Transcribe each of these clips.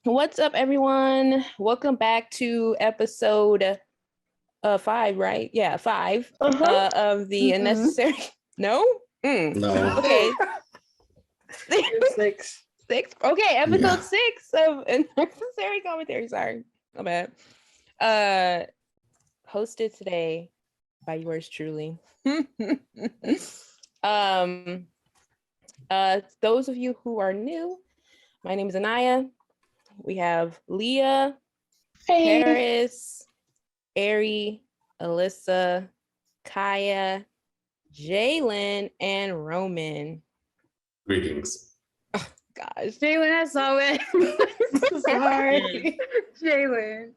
What's up, everyone? Welcome back to episode 5, right? Yeah, 5 of the unnecessary. No? No. Okay. 6. 6. Okay, episode Yeah. 6 of unnecessary commentary. Sorry, my bad. Hosted today by yours truly. Those of you who are new, my name is Anaya. We have Leah, Hey. Paris, Ari, Alyssa, Kaya, Jalen, and Roman. Greetings. Gosh. Jalen, I saw it. Sorry. Jalen.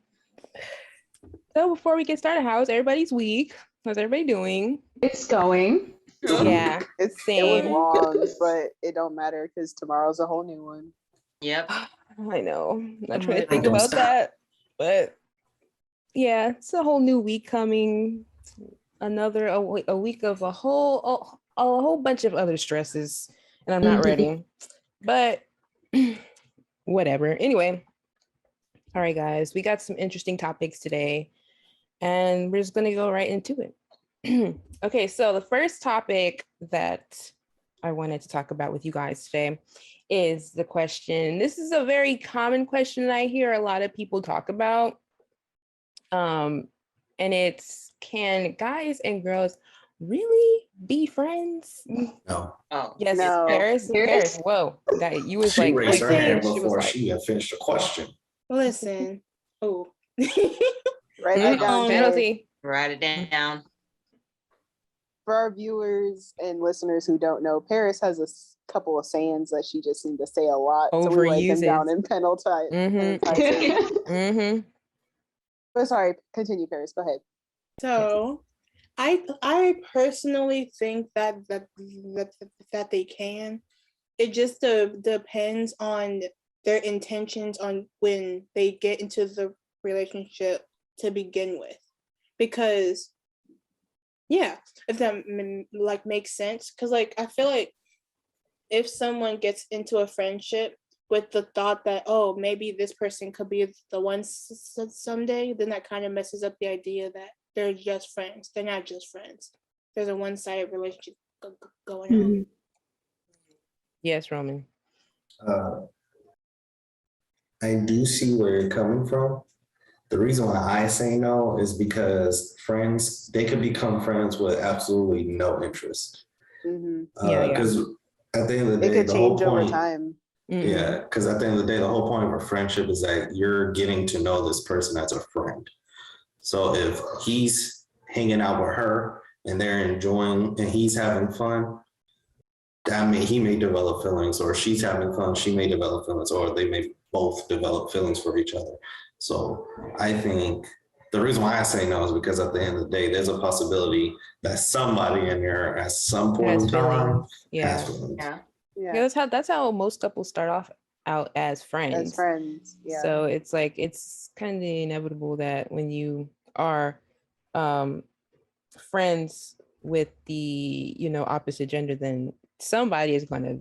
So before we get started, how's everybody's week? How's everybody doing? It's going. Yeah, It was same. long, but it don't matter because tomorrow's a whole new one. Yep. I know. I'm not trying to Right. think Don't about stop. that, but yeah, it's a whole new week coming. Another a week of a whole bunch of other stresses, and I'm not ready. But whatever. Anyway, all right, guys, we got some interesting topics today, and we're just gonna go right into it. Okay, so the first topic that I wanted to talk about with you guys today is the question. This is a very common question that I hear a lot of people talk about. And it's, can guys and girls really be friends? No. Oh, Yes, No. Paris. Whoa, that you was She like, raised her okay, hand she was before like, she had finished the question. Listen. Oh. Write that down, Jay. penalty. write it down. For our viewers and listeners who don't know, Paris has couple of sayings that she just seemed to say a lot. So we write them Overuses. down and penaltize. Mhm. Mm-hmm. But sorry, continue, Paris. Go ahead. So, I personally think that they can. It just depends on their intentions on when they get into the relationship to begin with, because yeah, if that like makes sense, because like I feel like if someone gets into a friendship with the thought that, oh, maybe this person could be the one someday, then that kind of messes up the idea that they're just friends. They're not just friends. There's a one-sided relationship going on. Yes, Roman. I do see where you're coming from. The reason why I say no is because friends, they could become friends with absolutely no interest. Hmm. Yeah. Because at the end of the It day, could the whole change over point, time. Mhm. yeah, because at the end of the day, the whole point of a friendship is that you're getting to know this person as a friend. So if he's hanging out with her and they're enjoying and he's having fun, I mean, he may develop feelings, or she's having fun, she may develop feelings, or they may both develop feelings for each other. So I think the reason why I say no is because at the end of the day, there's a possibility that somebody in there at some point Has in time feelings. Yeah. has feelings. Yeah. Yeah, Yeah, that's how most couples start off out as friends. as friends. Yeah. So it's like, it's kind of inevitable that when you are friends with the, opposite gender, then somebody is going to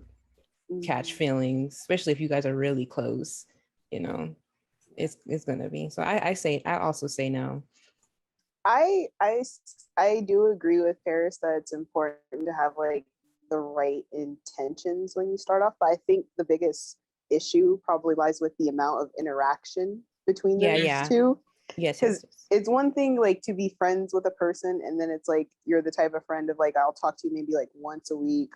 catch Mhm. feelings, especially if you guys are really close, it's going to be. So I also say no. I do agree with Paris that it's important to have like the right intentions when you start off, but I think the biggest issue probably lies with the amount of interaction between those Yeah. two. Yes. Because it's one thing like to be friends with a person, and then it's like you're the type of friend of like, I'll talk to you maybe like once a week,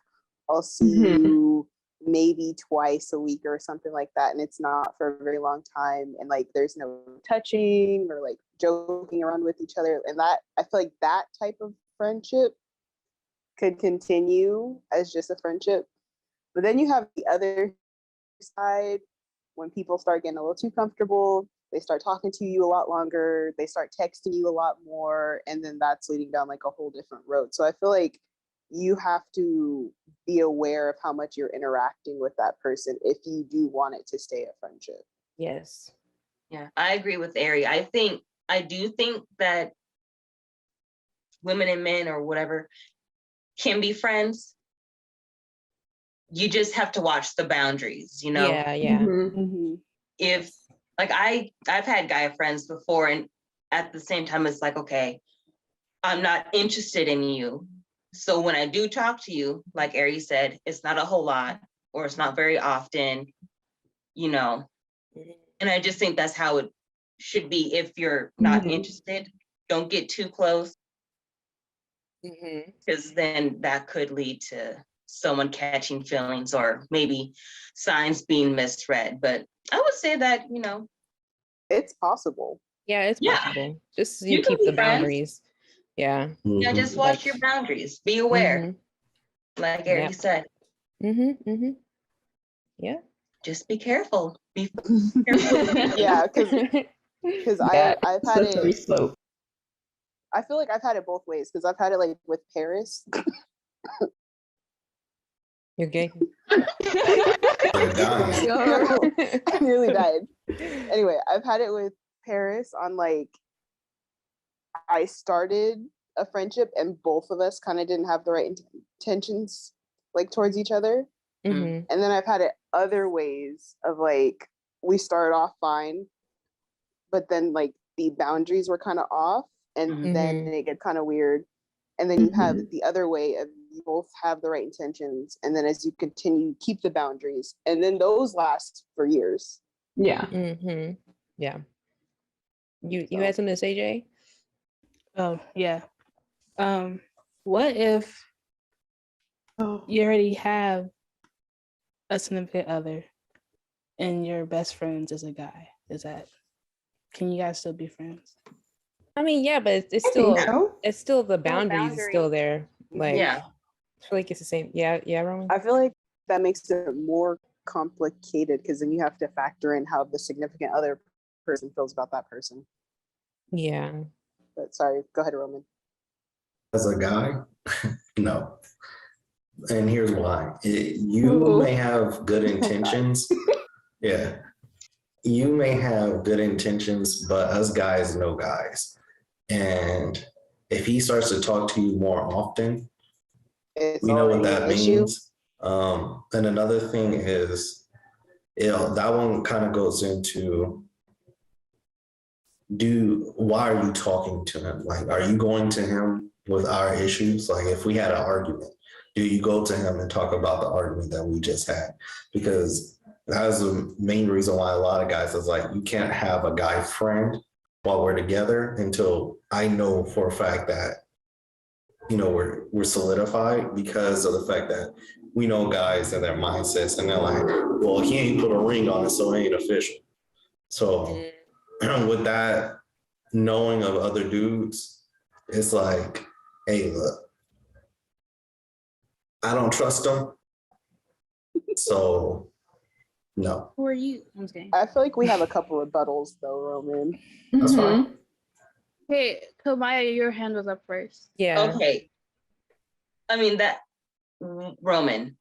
I'll see you maybe twice a week or something like that, and it's not for a very long time, and like there's no touching or like joking around with each other, and that I feel like that type of friendship could continue as just a friendship. But then you have the other side, when people start getting a little too comfortable, they start talking to you a lot longer, they start texting you a lot more, and then that's leading down like a whole different road. So I feel like you have to be aware of how much you're interacting with that person if you do want it to stay a friendship. Yes. Yeah. I agree with Ari. I do think that women and men or whatever can be friends. you just have to watch the boundaries, you know? Yeah, yeah. Mhm. If like I've had guy friends before, and at the same time it's like, okay, I'm not interested in you. So when I do talk to you, like Ari said, it's not a whole lot, or it's not very often, you know. And I just think that's how it should be. If you're not Mhm. interested, don't get too close, Mhm. because then that could lead to someone catching feelings or maybe signs being misread. But I would say that, you know, It's possible. Yeah, it's Yeah. possible. Just you You can keep be the friends. boundaries. Yeah. yeah, Mhm. just watch Like- your boundaries. Be aware, Mhm. like Ari Yep. said. Mhm. Mhm. Yeah. Just be careful. Be careful. Yeah, because Yeah, I've had slippery it. slope. I feel like I've had it both ways because I've had it like with Paris. You're gay. They're dying. I nearly died. Anyway, I've had it with Paris on like I started a friendship and both of us kind of didn't have the right intentions like towards each other. Mhm. And then I've had it other ways of like we started off fine, but then like the boundaries were kind of off, and Mhm. then it get kind of weird. And then you have Mhm. the other way of you both have the right intentions, and then as you continue, keep the boundaries, and then those last for years. Yeah. Mhm. Yeah. You So- had something to say, Jay? Oh, yeah. What if you already have a significant other and your best friends is a guy? Can you guys still be friends? I mean, yeah, but it's I still think so. it's still the boundaries is still boundaries. there. Like Yeah. I feel like it's the same. Yeah, yeah, Roman. I feel like that makes it more complicated because then you have to factor in how the significant other person feels about that person. Yeah. But sorry, go ahead, Roman. As a guy, no. And here's why. You Ooh. may have good intentions. Yeah. You may have good intentions, but us guys know guys. And if he starts to talk to you more often, It's we know what already that an issue. means. And another thing is, that one kind of goes into why are you talking to him? Like, are you going to him with our issues? Like, if we had an argument, do you go to him and talk about the argument that we just had? Because that's the main reason why a lot of guys is like, you can't have a guy friend while we're together until I know for a fact that, you know, we're solidified, because of the fact that we know guys and their mindsets, and they're like, well, he ain't put a ring on it, so it ain't official. So with that knowing of other dudes, it's like, hey, look, I don't trust them. So no, Who are you? I'm just kidding. I feel like we have a couple of rebuttals though, Roman. that's Mhm. fine. Hey, Kamaya, your hand was up first. Yeah. Okay. I mean, that Roman,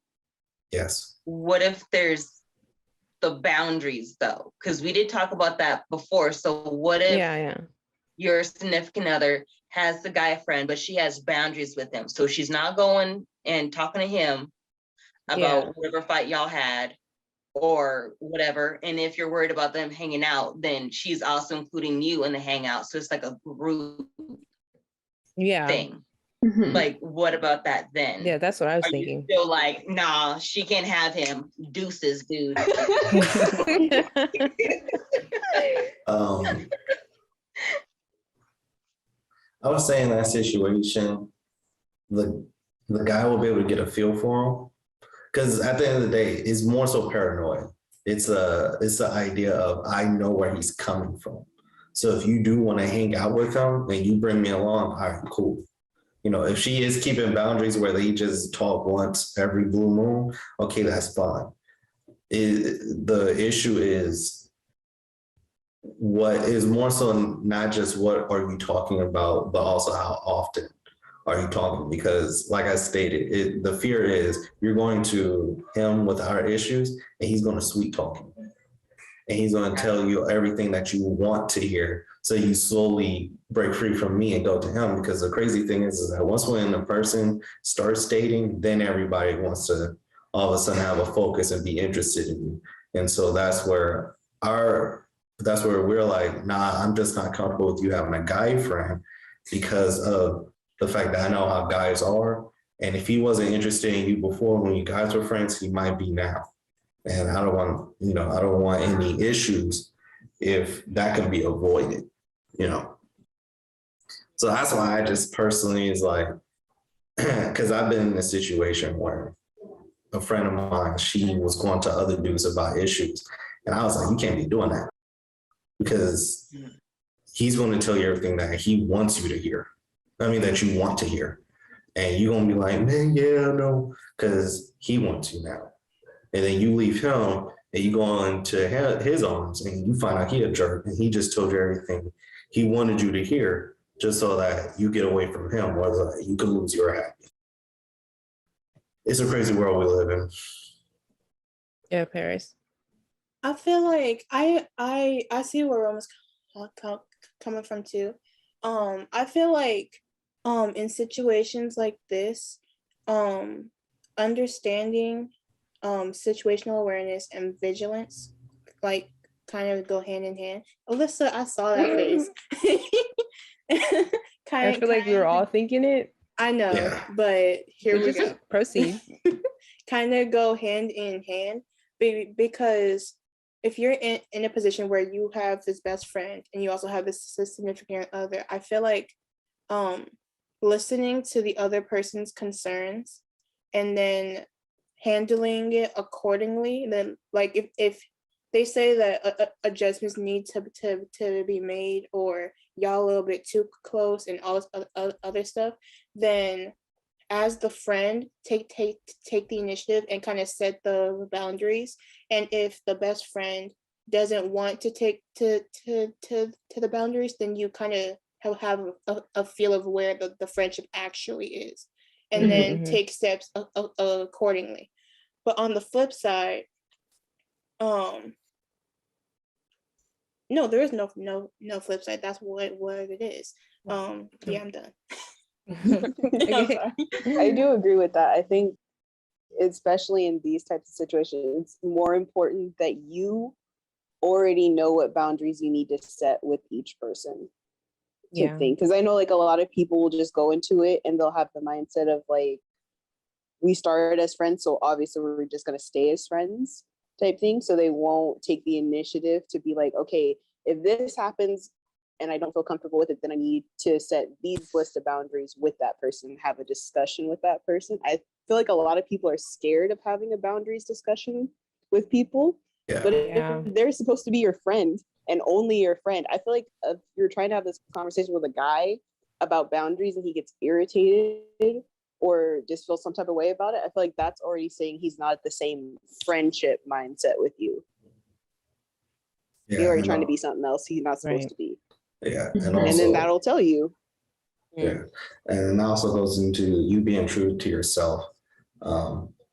Yes. what if there's the boundaries though? Because we did talk about that before. So what if Yeah, yeah. your significant other has the guy friend, but she has boundaries with him? So she's not going and talking to him about Yeah. whatever fight y'all had or whatever. And if you're worried about them hanging out, then she's also including you in the hangout. So it's like a group Yeah. thing. Mhm. Like, what about that then? Yeah, that's what I was Are you thinking. still like, nah, she can't have him? Deuces, dude. I would say in that situation, the guy will be able to get a feel for him, because at the end of the day, it's more so paranoid. It's the idea of, I know where he's coming from. So if you do want to hang out with him and you bring me along, all right, cool. You know, if she is keeping boundaries where they just talk once every blue moon, okay, that's fine. The issue is what is more so not just what are you talking about, but also how often are you talking? Because like I stated, the fear is you're going to him with our issues and he's going to sweet talk you. And he's going to tell you everything that you want to hear. So you slowly break free from me and go to him. Because the crazy thing is that once when a person starts dating, then everybody wants to all of a sudden have a focus and be interested in you. And so that's where we're like, nah, I'm just not comfortable with you having a guy friend because of the fact that I know how guys are. And if he wasn't interested in you before when you guys were friends, he might be now. And I don't want any issues if that can be avoided, you know. So that's why I just personally is like, because I've been in a situation where a friend of mine, she was going to other dudes about issues. And I was like, you can't be doing that because he's going to tell you everything that he wants you to hear. I mean, that you want to hear. And you're going to be like, man, yeah, no, because he wants you now. And then you leave him and you go into his arms and you find out he a jerk and he just told you everything he wanted you to hear just so that you get away from him, or you can lose your happiness. It's a crazy world we live in. Yeah, Paris. I feel like I see where Roma's coming from too. I feel like in situations like this, understanding situational awareness and vigilance like kind of go hand in hand. Alyssa, I saw that face. I feel like we were all thinking it. I know, Yeah. but here we Just go. proceed. Kind of go hand in hand because if you're in a position where you have this best friend and you also have this significant other, I feel like listening to the other person's concerns and then handling it accordingly. Then like if they say that adjustments need to be made, or y'all a little bit too close and all this other stuff, then as the friend, take the initiative and kind of set the boundaries. And if the best friend doesn't want to take to the boundaries, then you kind of have a feel of where the friendship actually is, and then take steps accordingly. But on the flip side, no, there is no flip side. That's what it is. Yeah, I'm done. Okay. I do agree with that. I think, especially in these types of situations, it's more important that you already know what boundaries you need to set with each person. Yeah. Because I know like a lot of people will just go into it and they'll have the mindset of like, we started as friends, so obviously we're just going to stay as friends type thing. So they won't take the initiative to be like, okay, if this happens and I don't feel comfortable with it, then I need to set these list of boundaries with that person, have a discussion with that person. I feel like a lot of people are scared of having a boundaries discussion with people. Yeah. But Yeah. if they're supposed to be your friend and only your friend, I feel like if you're trying to have this conversation with a guy about boundaries and he gets irritated or just feels some type of way about it, I feel like that's already saying he's not at the same friendship mindset with you. Yeah, You're already and trying to be something else he's not supposed Right. to be. Yeah, Mhm. and also, And then that'll tell you. yeah, and it also goes into you being true to yourself,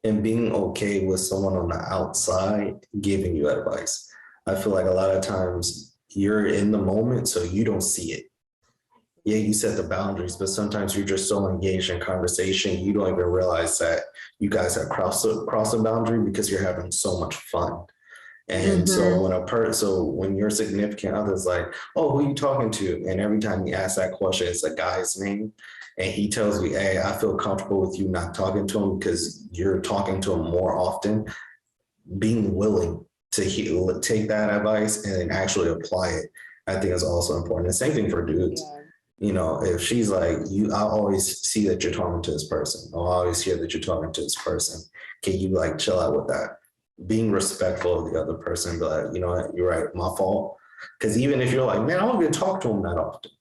and being okay with someone on the outside giving you advice. I feel like a lot of times you're in the moment, so you don't see it. Yeah, you set the boundaries, but sometimes you're just so engaged in conversation, you don't even realize that you guys have crossed a boundary because you're having so much fun. And so when your significant other's like, oh, who are you talking to? And every time you ask that question, it's a guy's name. And he tells you, hey, I feel comfortable with you not talking to him because you're talking to him more often. Being willing to take that advice and then actually apply it, I think is also important. The same thing for dudes. Yeah. You know, if she's like, I always see that you're talking to this person, or I always hear that you're talking to this person. Can you like chill out with that? Being respectful of the other person, be like, you know what, you're right, my fault. Because even if you're like, man, I don't even talk to him that often.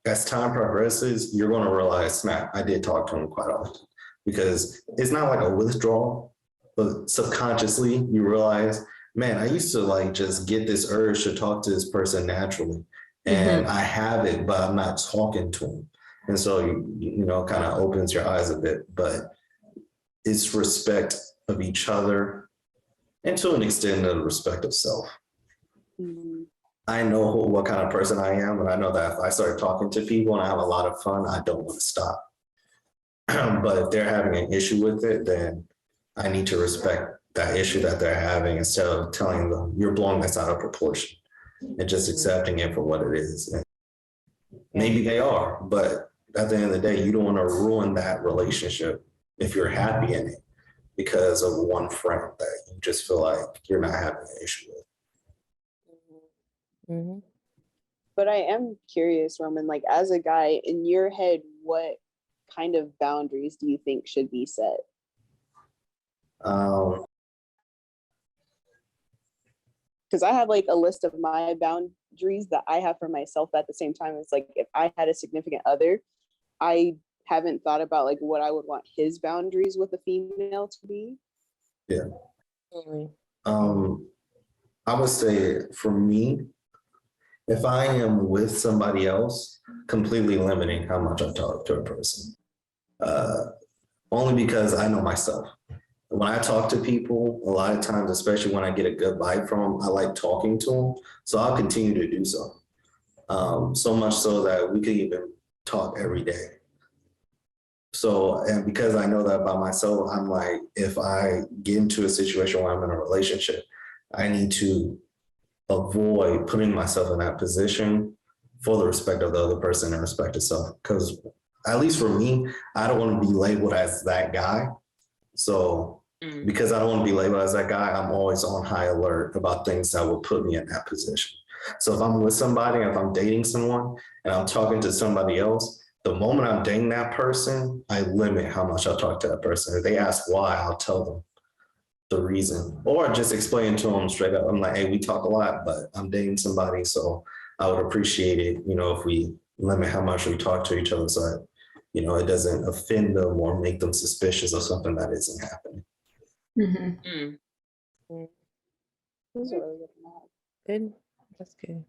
As time progresses, you're going to realize, snap, I did talk to him quite often. Because it's not like a withdrawal, but subconsciously you realize, man, I used to like just get this urge to talk to this person naturally. And I have it, but I'm not talking to him. And so, you know, kind of opens your eyes a bit, but it's respect of each other and to an extent, the respect of self. Mhm. I know what kind of person I am, and I know that if I start talking to people and I have a lot of fun, I don't want to stop. But if they're having an issue with it, then I need to respect that issue that they're having instead of telling them you're blowing this out of proportion and just accepting it for what it is. And maybe they are, but at the end of the day, you don't want to ruin that relationship if you're happy in it because of one friend that you just feel like you're not having an issue with. Mhm. But I am curious, Roman, like as a guy, in your head, what kind of boundaries do you think should be set? Because I have like a list of my boundaries that I have for myself. At the same time, it's like if I had a significant other, I haven't thought about like what I would want his boundaries with a female to be. Mhm. I would say for me, if I am with somebody else, completely limiting how much I talk to a person. Only because I know myself. When I talk to people, a lot of times, especially when I get a good vibe from them, I like talking to them. So I'll continue to do so. So much so that we could even talk every day. So, and because I know that about myself, I'm like, if I get into a situation where I'm in a relationship, I need to avoid putting myself in that position for the respect of the other person and respect itself. Because at least for me, I don't want to be labeled as that guy. So because I don't want to be labeled as that guy, I'm always on high alert about things that would put me in that position. So if I'm with somebody, if I'm dating someone and I'm talking to somebody else, the moment I'm dating that person, I limit how much I talk to that person. If they ask why, I'll tell them the reason, or just explain to them straight up. I'm like, hey, we talk a lot, but I'm dating somebody, so I would appreciate it, if we limit how much we talk to each other, so that, it doesn't offend them or make them suspicious of something that isn't happening. Those are really good to know. Good. That's good.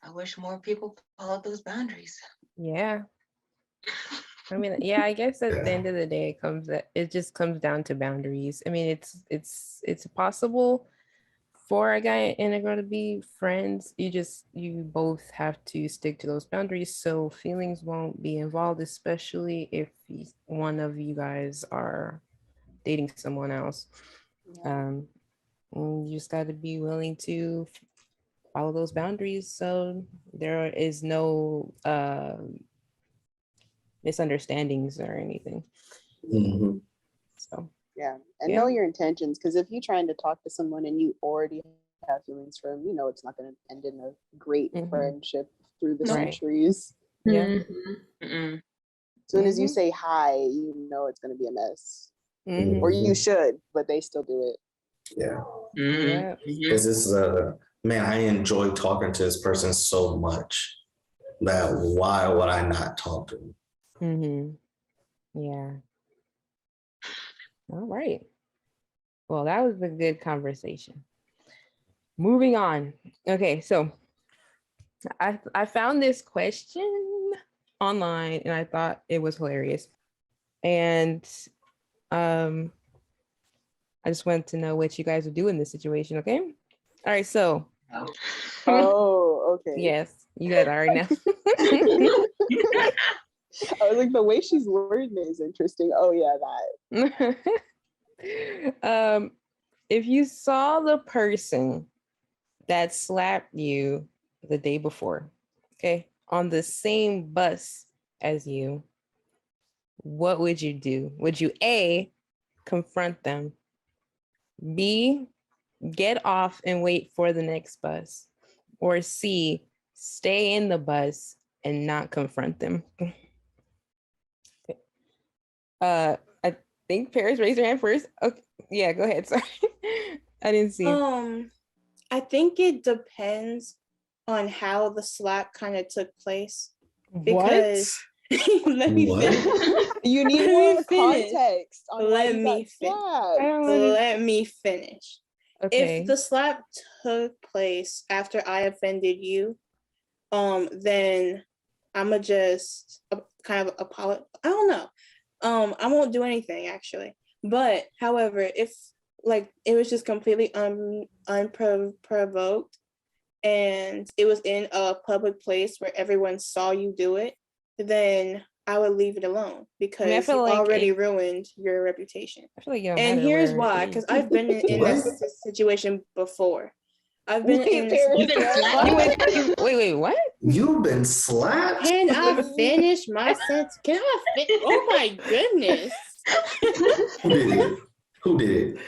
I wish more people followed those boundaries. Yeah. I mean, yeah, I guess at the end of the day, it just comes down to boundaries. I mean, it's possible for a guy and a girl to be friends. You both have to stick to those boundaries so feelings won't be involved, especially if one of you guys are dating someone else. And you just got to be willing to follow those boundaries so there is no misunderstandings or anything. Mm-hmm. So Yeah, and know your intentions, because if you're trying to talk to someone and you already have feelings for them, it's not going to end in a great friendship through the centuries. Yeah. As soon as you say hi, it's going to be a mess. Or you should, but they still do it. Yeah. Yeah. Because this is man, I enjoy talking to this person so much that why would I not talk to them? Yeah. All right. Well, that was a good conversation. Moving on. Okay, so I found this question online and I thought it was hilarious. And I just wanted to know what you guys would do in this situation, okay? All right, so. Oh, okay. Yes, you guys already know. I was like, the way she's wording it is interesting. Oh yeah, that. If you saw the person that slapped you the day before, okay, on the same bus as you, what would you do? Would you A, confront them, B, get off and wait for the next bus, or C, stay in the bus and not confront them? I think Paris raised her hand first. Okay, yeah, go ahead. Sorry, I didn't see. I think it depends on how the slap kind of took place. Because let me finish. You need more context on let me finish. Okay. If the slap took place after I offended you, then I'ma just kind of apologize. I don't know. I won't do anything actually. But however, if like it was just completely unprovoked and it was in a public place where everyone saw you do it, then I would leave it alone because feel you like already it- ruined your reputation. I feel like it don't And matter here's where why, it because is. I've been in What? this situation before. I've been Wait, in this. Paris, You've been what? slapped? Wait, what? You've been slapped? Can I finish my sentence? Can I Oh my goodness. Who did it? Who did it?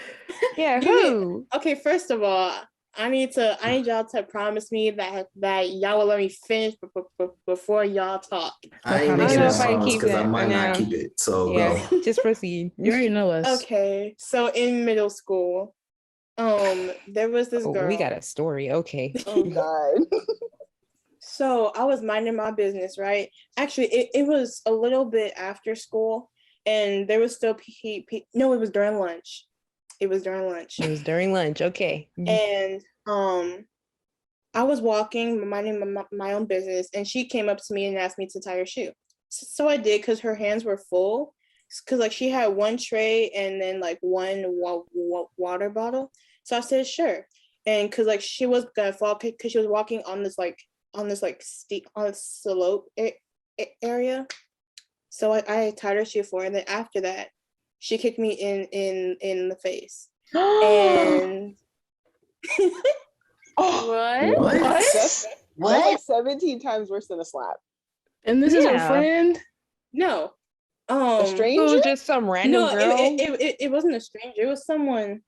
Yeah, You did- who? Okay, first of all, I need y'all to promise me that y'all will let me finish before y'all talk. I ain't I don't making know that if I promise keep because I it might for not now. keep it. So Yeah, go. just proceed. You already know us. Okay, so in middle school, there was this Oh, girl. we got a story. Okay. Oh God. So I was minding my business, right? Actually, it was a little bit after school, and there was still no, it was during lunch. It was during lunch. It was during lunch. Okay. And I was walking, minding my own business, and she came up to me and asked me to tie her shoe. So I did because her hands were full. Because like she had one tray and then like one water bottle. So I said sure, and because like she was gonna fall because she was walking on this steep on slope area. So I tied her shoe for her, and then after that, she kicked me in the face. And What? What? That's like What? 17 times worse than a slap. And this is her Yeah. friend. no, A It stranger? was just some random no, girl. it wasn't a stranger. It was someone.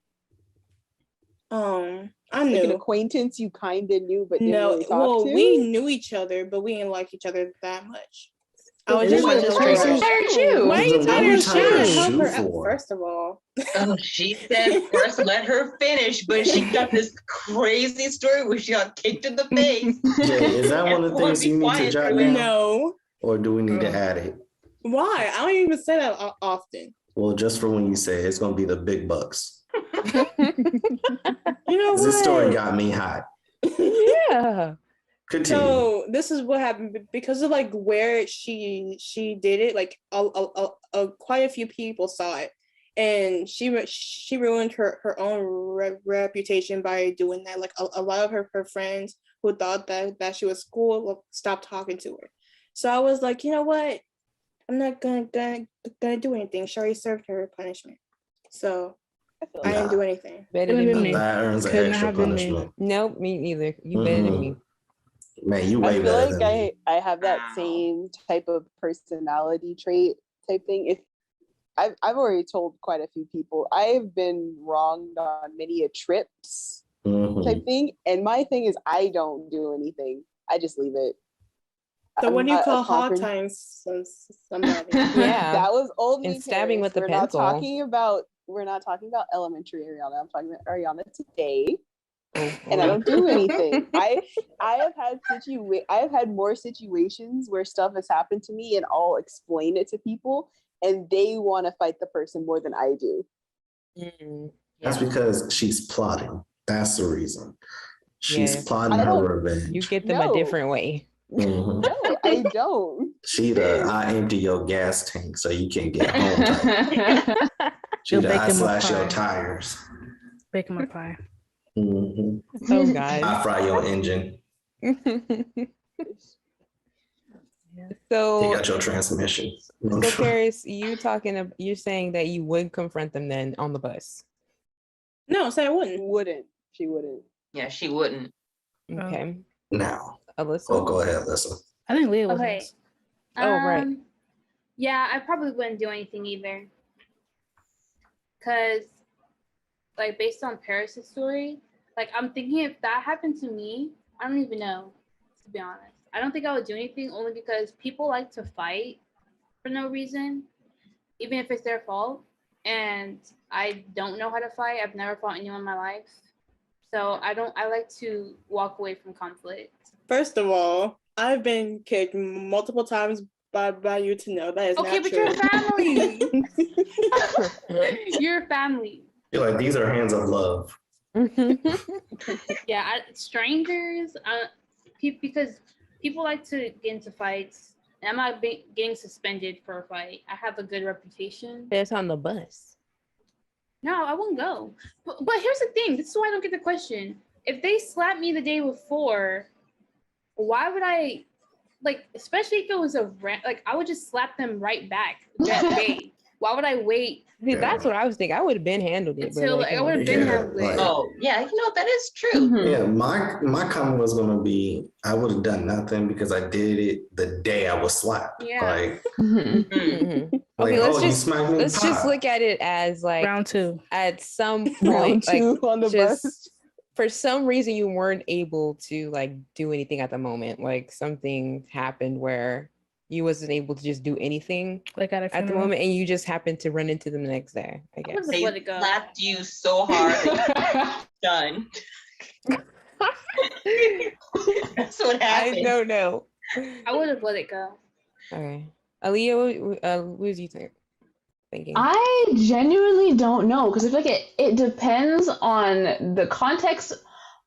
I Like an knew. acquaintance you kind of knew but didn't No, really talk well, to? we knew each other, but we didn't like each other that much. I was And just then trying what to is help her this? out. Tired shoe. Why are you Then telling why her you trying tying to her help shoe her out? for? First of all, Oh, she said first let her finish, but she got this crazy story where she got kicked in the face. Jay, is that one of the Everyone things be you need to quiet jot for down? no. Or do we need to add it? Why? I don't even say that often. Well, just for when you say it, it's going to be the big bucks. You know 'Cause this story what? got me hot. Yeah. Continue. So this is what happened because of like where she did it. Like quite a few people saw it, and she ruined her own reputation by doing that. Like a lot of her friends who thought that she was cool stopped talking to her. So I was like, you know what? I'm not gonna do anything. She already served her punishment, so I didn't do anything. Better Couldn't than have me. been me. That earns an Couldn't extra have been me. punishment. Nope, me neither. You better than me. Man, you I way feel better like than me. I have that Wow. same type of personality trait type thing. If I've already told quite a few people, I've been wronged on many a trips Mhm. type thing. And my thing is I don't do anything. I just leave it. So what do you I'm not call a hog confront- tying somebody? Yeah. That was only And stabbing with the we're pencil. we're not talking about elementary Ariana. I'm talking about Ariana today. Oh, And I boy. don't do anything. I have had more situations where stuff has happened to me and I'll explain it to people and they want to fight the person more than I do. Mm, That's yeah. because she's plotting. That's the reason. She's Yeah. plotting I her don't- revenge. You get them No. a different way. Mhm. No, I don't. She the I empty your gas tank so you can get home type. She You'll the bake I him a slash your pie. tires. Bake him a pie. Mhm. Oh I God. fry your engine. Take So, out your transmission. so Paris, you're saying that you would confront them then on the bus. No, say I wouldn't. She wouldn't. Yeah, she wouldn't. Okay. Now. Alyssa. Oh, go ahead, Lisa. I think Leah was Okay. next. Oh, right. Yeah, I probably wouldn't do anything either. Cause like based on Paris' story, like I'm thinking if that happened to me, I don't even know, to be honest. I don't think I would do anything only because people like to fight for no reason, even if it's their fault. And I don't know how to fight. I've never fought anyone in my life. So I like to walk away from conflict. First of all, I've been kicked multiple times by you to know that is Okay, not but true. you're family. You're family. You're like, these are hands of love. Yeah, strangers, because people like to get into fights. And I'm not getting suspended for a fight. I have a good reputation. That's on the bus. No, I won't go. But here's the thing. This is why I don't get the question. If they slapped me the day before, why would I like, especially if it was like, I would just slap them right back that day. Why would I wait See, that's what I was thinking. I would have been handled it, but until like, I would have been Yeah, handled it? like- Oh, yeah, that is true. Mhm. Yeah, my comment was gonna be I would have done nothing because I did it the day I was slapped. Yeah. Like, Mhm. Mm. mhm. like, Okay, let's oh, just you smacked me. let's just pop. look at it as like Round 2. at some Round point, like two on the bus. just for some reason you weren't able to like do anything at the moment. Like something happened where you wasn't able to just do anything Like at a at the funeral. moment, and you just happened to run into them the next day. I I guess. would have They let it go. slapped you so hard that you're done. That's what I happened. don't know. I would have let it go. Okay, Aaliyah, what was you thinking? I genuinely don't know because I feel like it depends on the context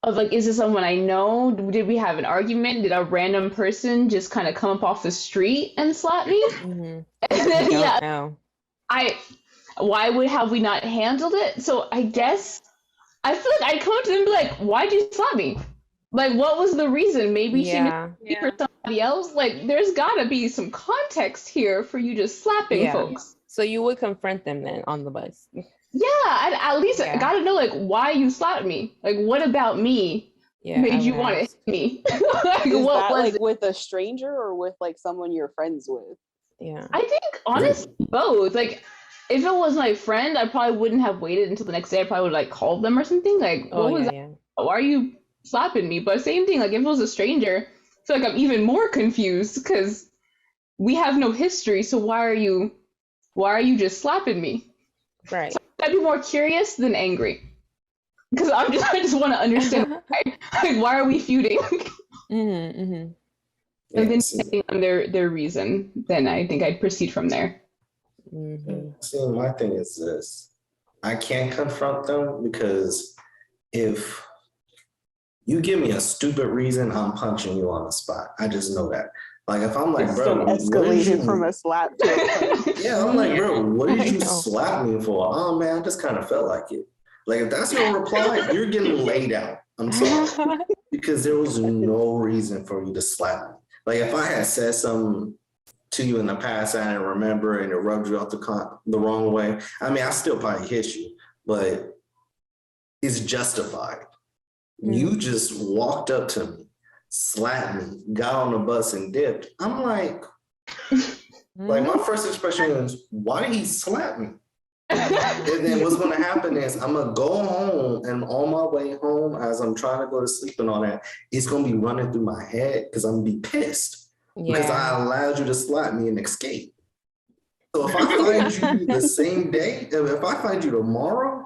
of like, is this someone I know? Did we have an argument? Did a random person just kind of come up off the street and slap me? Mhm. And then, yeah, No. why would have we not handled it? So I guess I feel like I'd come up to them and be like, why'd you slap me? Like, what was the reason? Maybe she Yeah. knew for somebody else. Like, there's gotta be some context here for you just slapping Yeah. folks. So you would confront them then on the bus. Yeah, I'd at least Yeah. gotta know like why you slapped me. Like, what about me Yeah. I made you would want to ask. hit me? Like, Is what that was like it? with a stranger or with like someone you're friends with? Yeah. I think honestly both. Like, if it was my friend, I probably wouldn't have waited until the next day. I probably would like called them or something. Like, Oh what was yeah, that? yeah. Why are you slapping me? But same thing, like if it was a stranger, I feel like I'm even more confused because we have no history. So why are you just slapping me? Right. I'd be more curious than angry. Because I just want to understand why are we feuding? Mm-hmm, mm-hmm. Yeah, And then see, depending on their reason, then I think I'd proceed from there. Mm-hmm. see, my thing is this. I can't confront them because if you give me a stupid reason, I'm punching you on the spot. I just know that. Like if I'm like, It's bro, what did escalated you- from a slap to a punch. Yeah, I'm like, bro, what did I you know. slap me for? Oh man, I just kind of felt like it. Like if that's your reply, you're getting laid out. I'm sorry. Because there was no reason for you to slap me. Like if I had said something to you in the past, I didn't remember and it rubbed you out the wrong way. I mean, I still probably hit you, but it's justified. You just walked up to me, slapped me, got on the bus and dipped. I'm like my first expression is, why did he slap me? And then what's going to happen is I'm going to go home, and on my way home, as I'm trying to go to sleep and all that, it's going to be running through my head because I'm going to be pissed because Yeah. I allowed you to slap me and escape. So if I find you the same day, if I find you tomorrow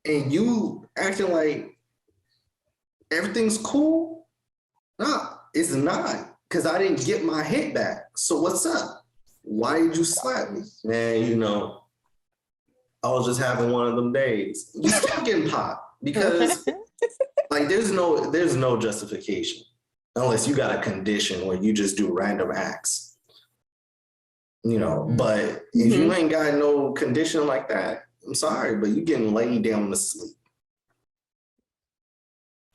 and you acting like everything's cool, nah, it's not because I didn't get my hit back. So what's up? Why did you slap me? Man, you know, I was just having one of them days. You still getting popped because like there's no justification unless you got a condition where you just do random acts. You know, but if you ain't got no condition like that, I'm sorry, but you getting laid down to sleep.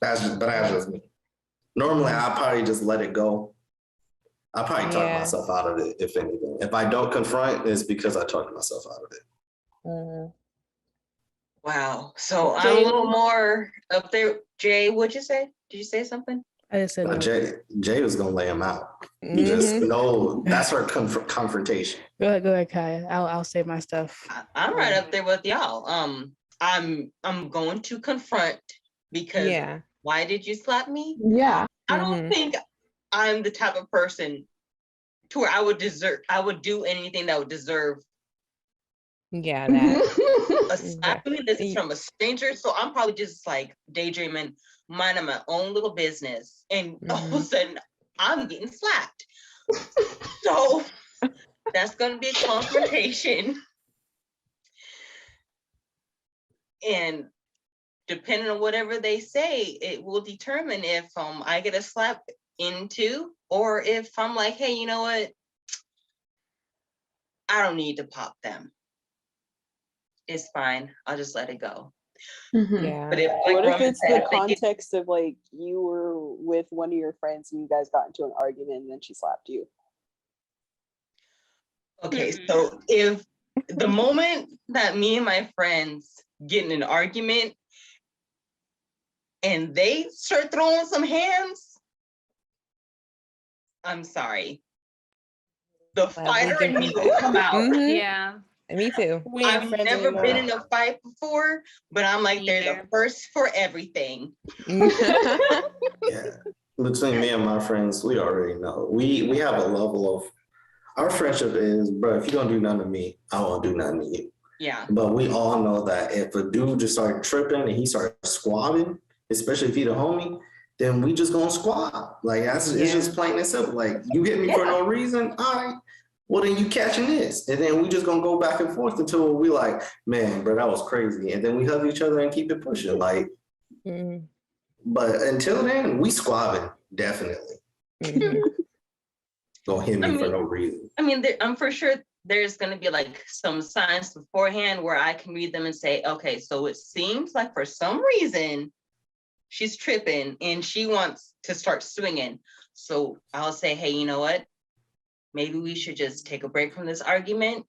That's just me. Normally I probably just let it go. I probably talk Yeah. myself out of it, if anything. If I don't confront, it's because I talked myself out of it. Mhm. Wow. So I'm a little more up there. Jay, what'd you say? Did you say something? I just said no. Jay was gonna lay him out. You just Mhm. know that's her confrontation. Go ahead, Kaya. I'll save my stuff. I'm right up there with y'all. I'm going to confront because Yeah. why did you slap me? Yeah. I don't Mhm. think I'm the type of person to where I would do anything that would deserve Yeah. That. a slap. I mean, this is from a stranger, so I'm probably just like daydreaming, minding my own little business, and all of a sudden I'm getting slapped. So that's gonna be a confrontation, and depending on whatever they say, it will determine if I get a slap into, or if I'm like, hey, you know what? I don't need to pop them. It's fine. I'll just let it go. Mhm. Yeah. But if like What if Roman it's said, the if they get- context of like you were with one of your friends and you guys got into an argument and then she slapped you? okay, so if the moment that me and my friends get in an argument and they start throwing some hands, I'm sorry. The Gladly fighter in give me you will that. come out. Mhm. Yeah. Me too. We ain't I've friends never anymore. been in a fight before, but I'm like, Me there's a either. first for everything. Yeah. Between me and my friends, we already know. We have a level of our friendship is, bro, if you don't do nothing to me, I won't do nothing to you. Yeah. But we all know that if a dude just started tripping and he started squabbing, especially if he the homie, then we just gonna squab. Like it's just plain and simple. Like you hit me for no reason, all right. Well then you catching this. And then we just gonna go back and forth until we like, man, bro, that was crazy. And then we hug each other and keep it pushing. Like, Mhm. but until then, we squabbing, definitely. Mhm. Gonna hit me I for mean- no reason. I mean, I'm for sure there's going to be like some signs beforehand where I can read them and say, okay, so it seems like for some reason she's tripping and she wants to start swinging. So I'll say, hey, you know what? Maybe we should just take a break from this argument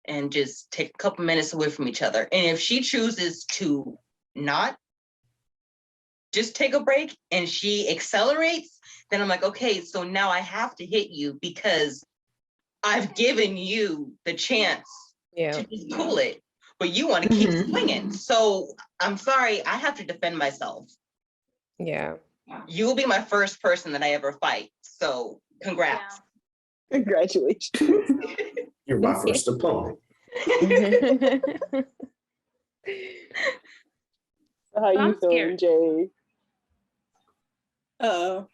and just take a couple minutes away from each other. And if she chooses to not just take a break and she accelerates, then I'm like, okay, so now I have to hit you because I've given you the chance Yeah. to just cool it, but you want to keep Mhm. swinging. So I'm sorry, I have to defend myself. Yeah. You will be my first person that I ever fight. So congrats. Congratulations. You're my first opponent. How you I'm feeling, scared. Jay? Oh,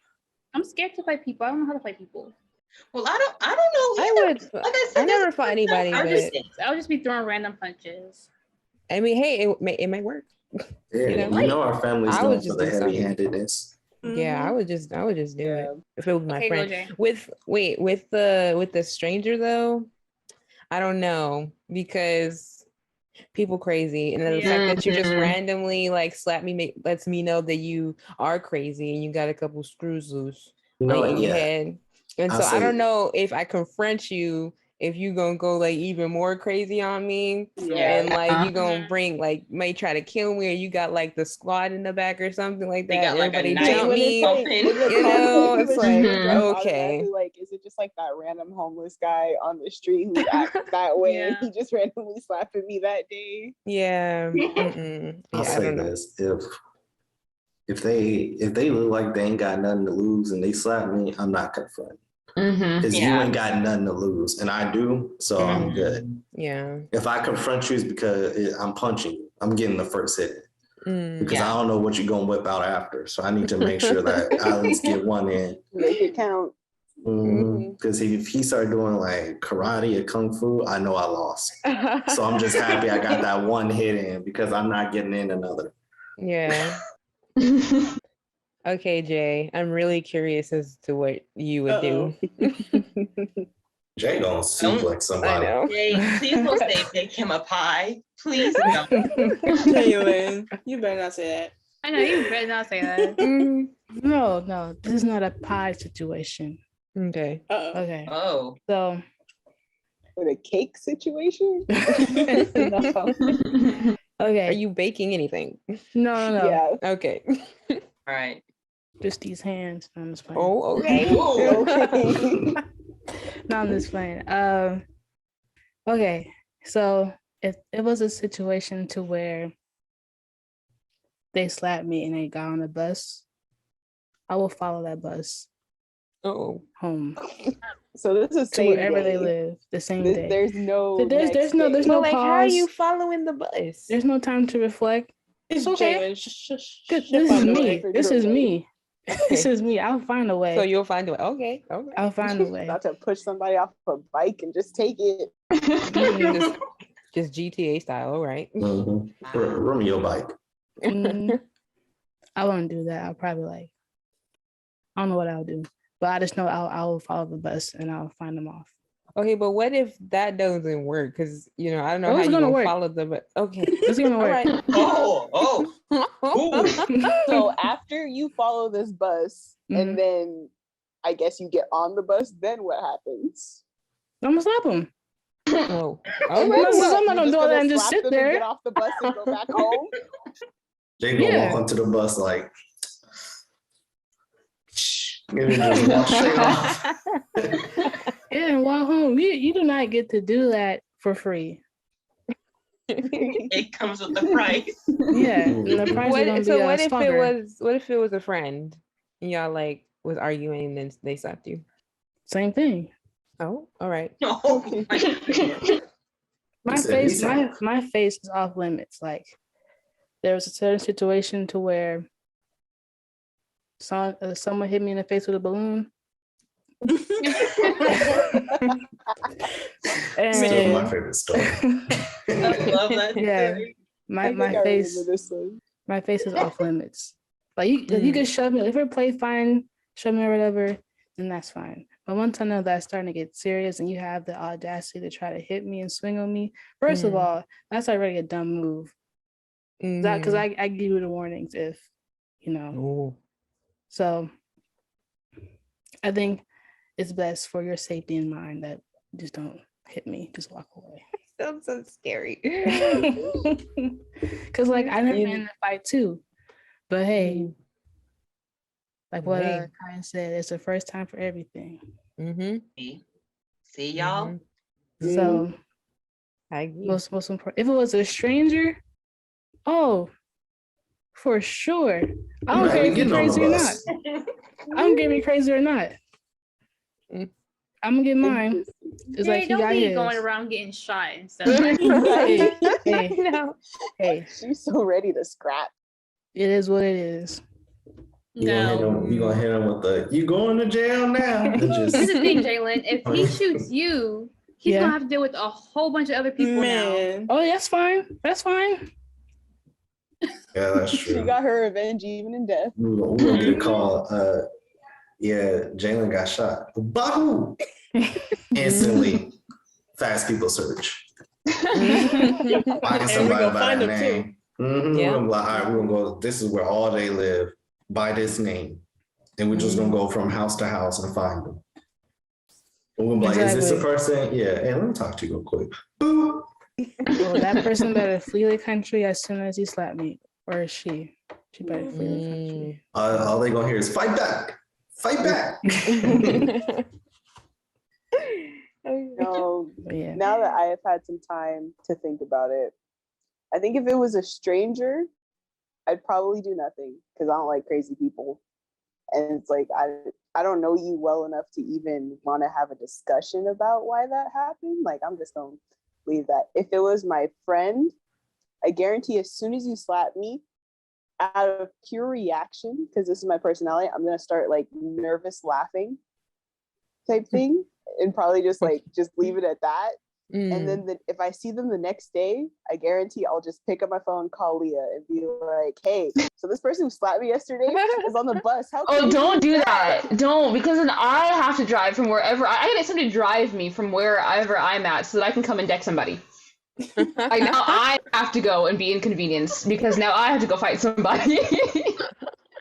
I'm scared to fight people. I don't know how to fight people. Well, I don't know I either. would. Like I said, I there's never fought anybody, I'll but just be throwing random punches. I mean, hey, it may work. Yeah, You know? you know our family's I known would for just the do something. heavy-handedness. Yeah, I would just do Yeah. it if it was my Okay, go, friend. Jay. With the stranger though, I don't know because people crazy, and then the fact that you just Mhm. randomly like slap me lets me know that you are crazy and you got a couple screws loose You know, in your yeah. head. And I'll so I say- don't know if I confront you if you gonna go like even more crazy on me. Yeah. And like you gonna Mhm. bring like may try to kill me, or you got like the squad in the back or something like They that. got, like, a Everybody knife. jump When me. it's like, Open. when the You know, context of it's a like, stranger, I'm okay. automatically like, is it just like that random homeless guy on the street who acts that way and Yeah. he just randomly slapped at me that day? Yeah. Mm-mm. I'll Yeah, I say don't know. this: if they look like they ain't got nothing to lose and they slap me, I'm not confronting Mhm. because you Yeah. ain't got nothing to lose, and I do, so I'm Mhm. good. Yeah. If I confront you, it's because I'm punching you. I'm getting the first hit Mm. because Yeah. I don't know what you're gonna whip out after, so I need to make sure that I at least get one in. Make it count. Mhm. Because if he started doing like karate or kung fu, I know I lost. So I'm just happy I got that one hit in because I'm not getting in another. Yeah. Okay, Jay. I'm really curious as to what you would do. Jay gonna suplex I somebody. know. Jay, please don't say bake him a pie. Please no. Jalen, you better not say that. I know you better not say that. Mm, No, this is not a pie situation. okay. Uh-oh. Okay, Oh, so With a cake situation? no. Okay, Are you baking anything? no. Yeah. Okay. all right. Just these hands. No, I'm just playing. Oh, okay. Ooh. Okay. No, I'm just playing. Okay, so if it was a situation to where they slapped me and they got on the bus, I will follow that bus Oh. home So this is to same wherever they day. live the same Th- day. There's no. So there's next no- day. there's So no like, how are you pause. following the bus? There's no time to reflect. It's Okay. Jalen. 'Cause She'll this is find a me. way. way. This is me. This Okay. is me. I'll find a way. So you'll find a way. Okay. Okay. I'll find a way. About to push somebody off a bike and just take it. Just, just GTA style. All right. Romeo bike. Mm, I won't do that. I'll probably like, I don't know what I'll do, but I just know I'll follow the bus and I'll find them off. Okay, but what if that doesn't work? Because I don't know Oh, how it's you gonna gonna work. follow the. But okay, It's gonna all work. right. So after you follow this bus, Mhm. and then I guess you get on the bus, then what happens? Mm-hmm. I'm gonna slap him. Oh, all And right. then what? I'm not You gonna do all that and just slap sit them and there. get off the bus and go back home? They gonna Yeah. walk onto the bus like, and then just walk straight off. Yeah, and while home, you do not get to do that for free. It comes with the price. Yeah, and the price is gonna be What if stronger. it was a friend and y'all like was arguing and then they slapped you? Same thing. Oh, all right. Oh my goodness. My said face, these my face is off limits. Like there was a certain situation to where someone hit me in the face with a balloon. Still my And favorite story. I love that Yeah. story. my I think I remember face this one. my face is off limits. Like you can shove me if we play fine, shove me or whatever, then that's fine. But once I know that's starting to get serious and you have the audacity to try to hit me and swing on me, first of Mm. all, that's already a dumb move. Because I give you the warnings if Oh. So I think it's best for your safety in mind that just don't hit me, just walk away. Sounds so scary. Because like I never been in a fight too, but hey, like what Hey. Kyan said, it's the first time for everything. Mm-hmm. See y'all? So I agree. most important, if it was a stranger, oh, for sure. I don't Not care even if you're getting on the crazy or not. bus. I don't care if you're crazy or not. Mm. I'm gonna get mine. It's Jay, like he don't got be his. going around getting shot and stuff. Hey, I know. hey, She's so ready to scrap. it is what it is. You gonna hit him with the "you going to jail now"? And Here's just the thing, Jalen. If he shoots you, he's Yeah. gonna have to deal with a whole bunch of other people now. Man. Oh, that's fine. That's fine. yeah, that's She true. got her revenge even in death. We gonna get a call. Yeah, Jalen got shot. Bahoo! Instantly, fast people search. Finding And we somebody gonna by find that them name. too. Mhm. Yeah. We're gonna be like, all right, we're gonna go. This is where all they live. By this name, and we're just gonna go from house to house and find them. And we're gonna be like, is this a Exactly. person? Yeah. Hey, let me talk to you real quick. Boop. Well, that person better flee the country as soon as he slapped me, or she. She better flee the country. All they gonna hear is fight back, fight back. No, But yeah. now that I have had some time to think about it, I think if it was a stranger, I'd probably do nothing because I don't like crazy people. And it's like I don't know you well enough to even want to have a discussion about why that happened. Like I'm just gonna leave that. If it was my friend, I guarantee as soon as you slap me, out of pure reaction, because this is my personality, I'm gonna start like nervous laughing type thing and probably just leave it at that. And then if I see them the next day, I guarantee I'll just pick up my phone, call Leah, and be like, "Hey, so this person who slapped me yesterday is on the bus. How Oh, crazy don't is do that. Don't, because then I have to drive from wherever. I gotta get somebody to drive me from wherever I'm at so that I can come and deck somebody. Like now I have to go and be inconvenienced because now I have to go fight somebody.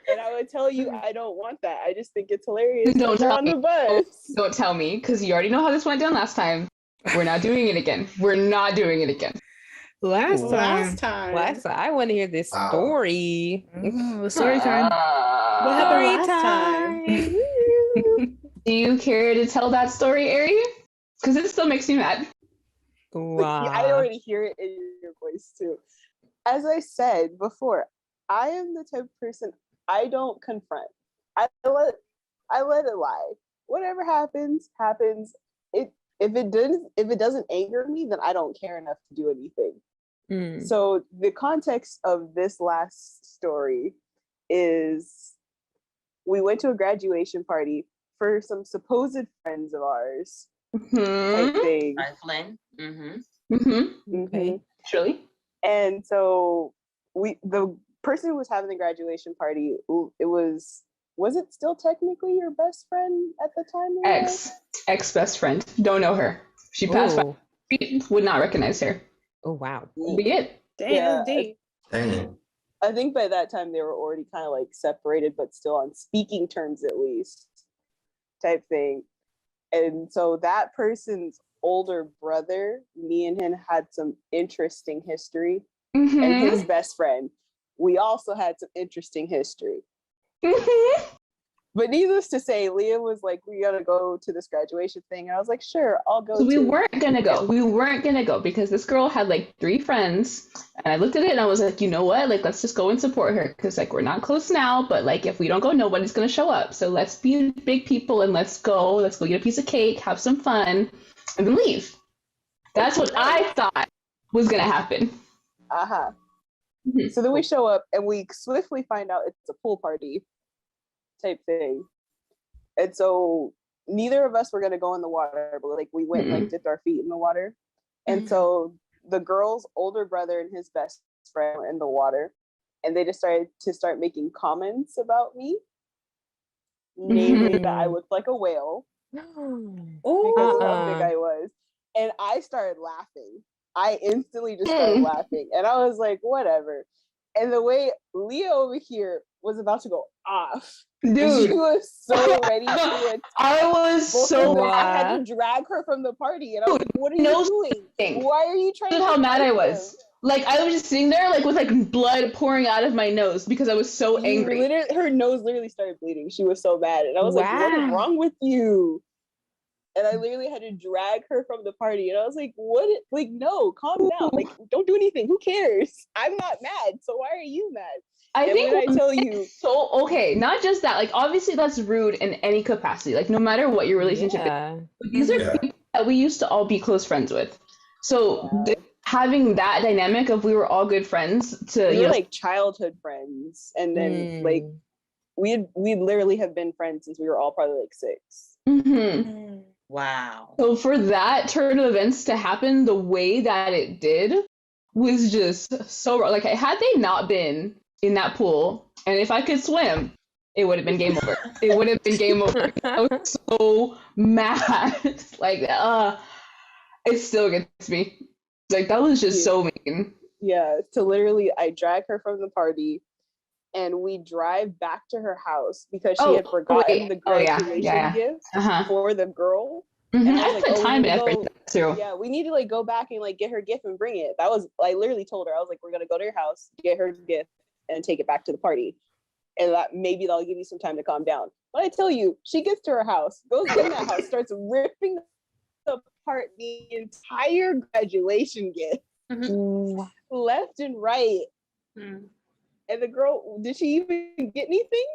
And I would tell you I don't want that. I just think it's hilarious. Don't that they're tell on me. the bus. Don't tell me, because you already know how this went down last time. We're not doing it again. We're not doing it again. Last time. Last time. I want to hear this Wow. story. Oh, story time. What happened Story last time? Do you care to tell that story, Ari? Because it still makes me mad. Wow. I already hear it in your voice too. As I said before, I am the type of person I don't confront. I let it lie. Whatever happens, happens. If it doesn't anger me, then I don't care enough to do anything. So the context of this last story is we went to a graduation party for some supposed friends of ours type thing. Hi, Flynn. Mm-hmm. Mm-hmm. Okay. Surely. And so the person who was having the graduation party, it was was it still technically your best friend at the time? Leah? Ex best friend. Don't know her. She passed by. Oh, Would not recognize her. oh wow. Be it. Damn, Yeah, that's deep. Dang. I think by that time they were already kind of like separated, but still on speaking terms at least, type thing. And so that person's older brother, me and him had some interesting history, and Mhm. his best friend, we also had some interesting history. Mhm. But needless to say, Leah was like, "We gotta go to this graduation thing," and I was like, "Sure, I'll go." So we too." weren't gonna go. We weren't gonna go because this girl had like 3 friends, and I looked at it and I was like, you know what? Like, let's just go and support her because like we're not close now, but like if we don't go, nobody's gonna show up. So let's be big people and let's go. Let's go get a piece of cake, have some fun, and then leave. That's what I thought was gonna happen. Uh-huh. Mhm. So then we show up and we swiftly find out it's a pool party type thing. And so neither of us were gonna go in the water, but like we went and like dipped our feet in the water. And so the girl's older brother and his best friend were in the water, and they just started to making comments about me. Namely that I looked like a whale because of how big I was. And I started laughing. I instantly just started laughing. And I was like, whatever. And the way Leah over here was about to go off. She Dude, was so ready to attack I was both so of them. I mad. had to drag her from the party. And I was like, what are no you doing? thing. Why are you trying Look to how mad I fight was. them? Like I was just sitting there like with like blood pouring out of my nose because I was so You angry. literally, her nose literally started bleeding. She was so mad. And I was like, what is Wow. wrong with you? And I literally had to drag her from the party. And I was like, what? Like, no, calm down. Like, don't do anything. Who cares? I'm not mad. So why are you mad? I And think when I what tell makes you, it so okay, not just that, like obviously that's rude in any capacity, like no matter what your relationship is. Yeah. But these are Yeah. people that we used to all be close friends with. So having that dynamic of we were all good friends to we you were know like childhood friends. And then like we literally have been friends since we were all probably like 6. mhm. Wow. So for that turn of events to happen the way that it did was just so wrong. Like had they not been in that pool, and if I could swim, it would have been game over. It would have been game over. I was so mad. Like, it still gets me. Like that was just so mean. Yeah. So literally I drag her from the party and we drive back to her house because she had forgotten the graduation gift for the girl. Mm-hmm. And I I was put like, time and we effort too. Yeah, we need to like go back and like get her gift and bring it. That was I literally told her, I was like, we're gonna go to your house, get her gift, and take it back to the party. And that maybe that'll give you some time to calm down. But I tell you, she gets to her house, goes in that house, starts ripping apart the entire graduation gift, left and right. Mm. And the girl, did she even get anything?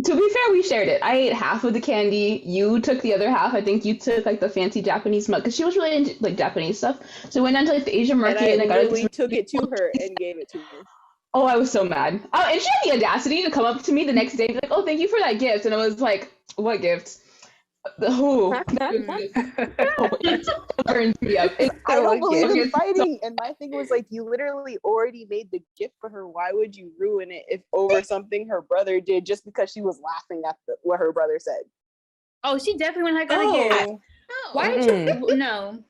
To be fair, we shared it. I ate half of the candy. You took the other half. I think you took like the fancy Japanese mug because she was really into like Japanese stuff. So we went down to like the Asian market And I got literally took it to her and gave it to her. Oh, I was so mad. Oh, and she had the audacity to come up to me the next day and be like, "Oh, thank you for that gift." And I was like, "What gift?" Who? It burns me up. I don't believe in fighting. And my thing was like, you literally already made the gift for her. Why would you ruin it if over something her brother did just because she was laughing at what her brother said? Oh, she definitely went and got a gift. Why did you? No.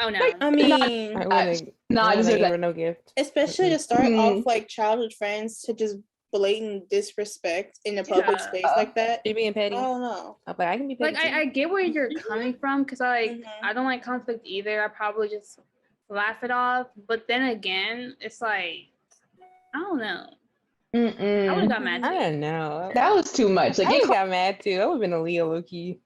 Oh no. I mean, I deserve that. No gift. Especially to start off like childhood friends to just blatant disrespect in a public space like that. You being petty? I don't know. But I can be petty. Like I get where you're coming from because I don't like conflict either. I probably just laugh it off. But then again, it's like I don't know. I would have got mad too. I don't know. That was too much. Like I it got mad too. I would have been a Leo Loki.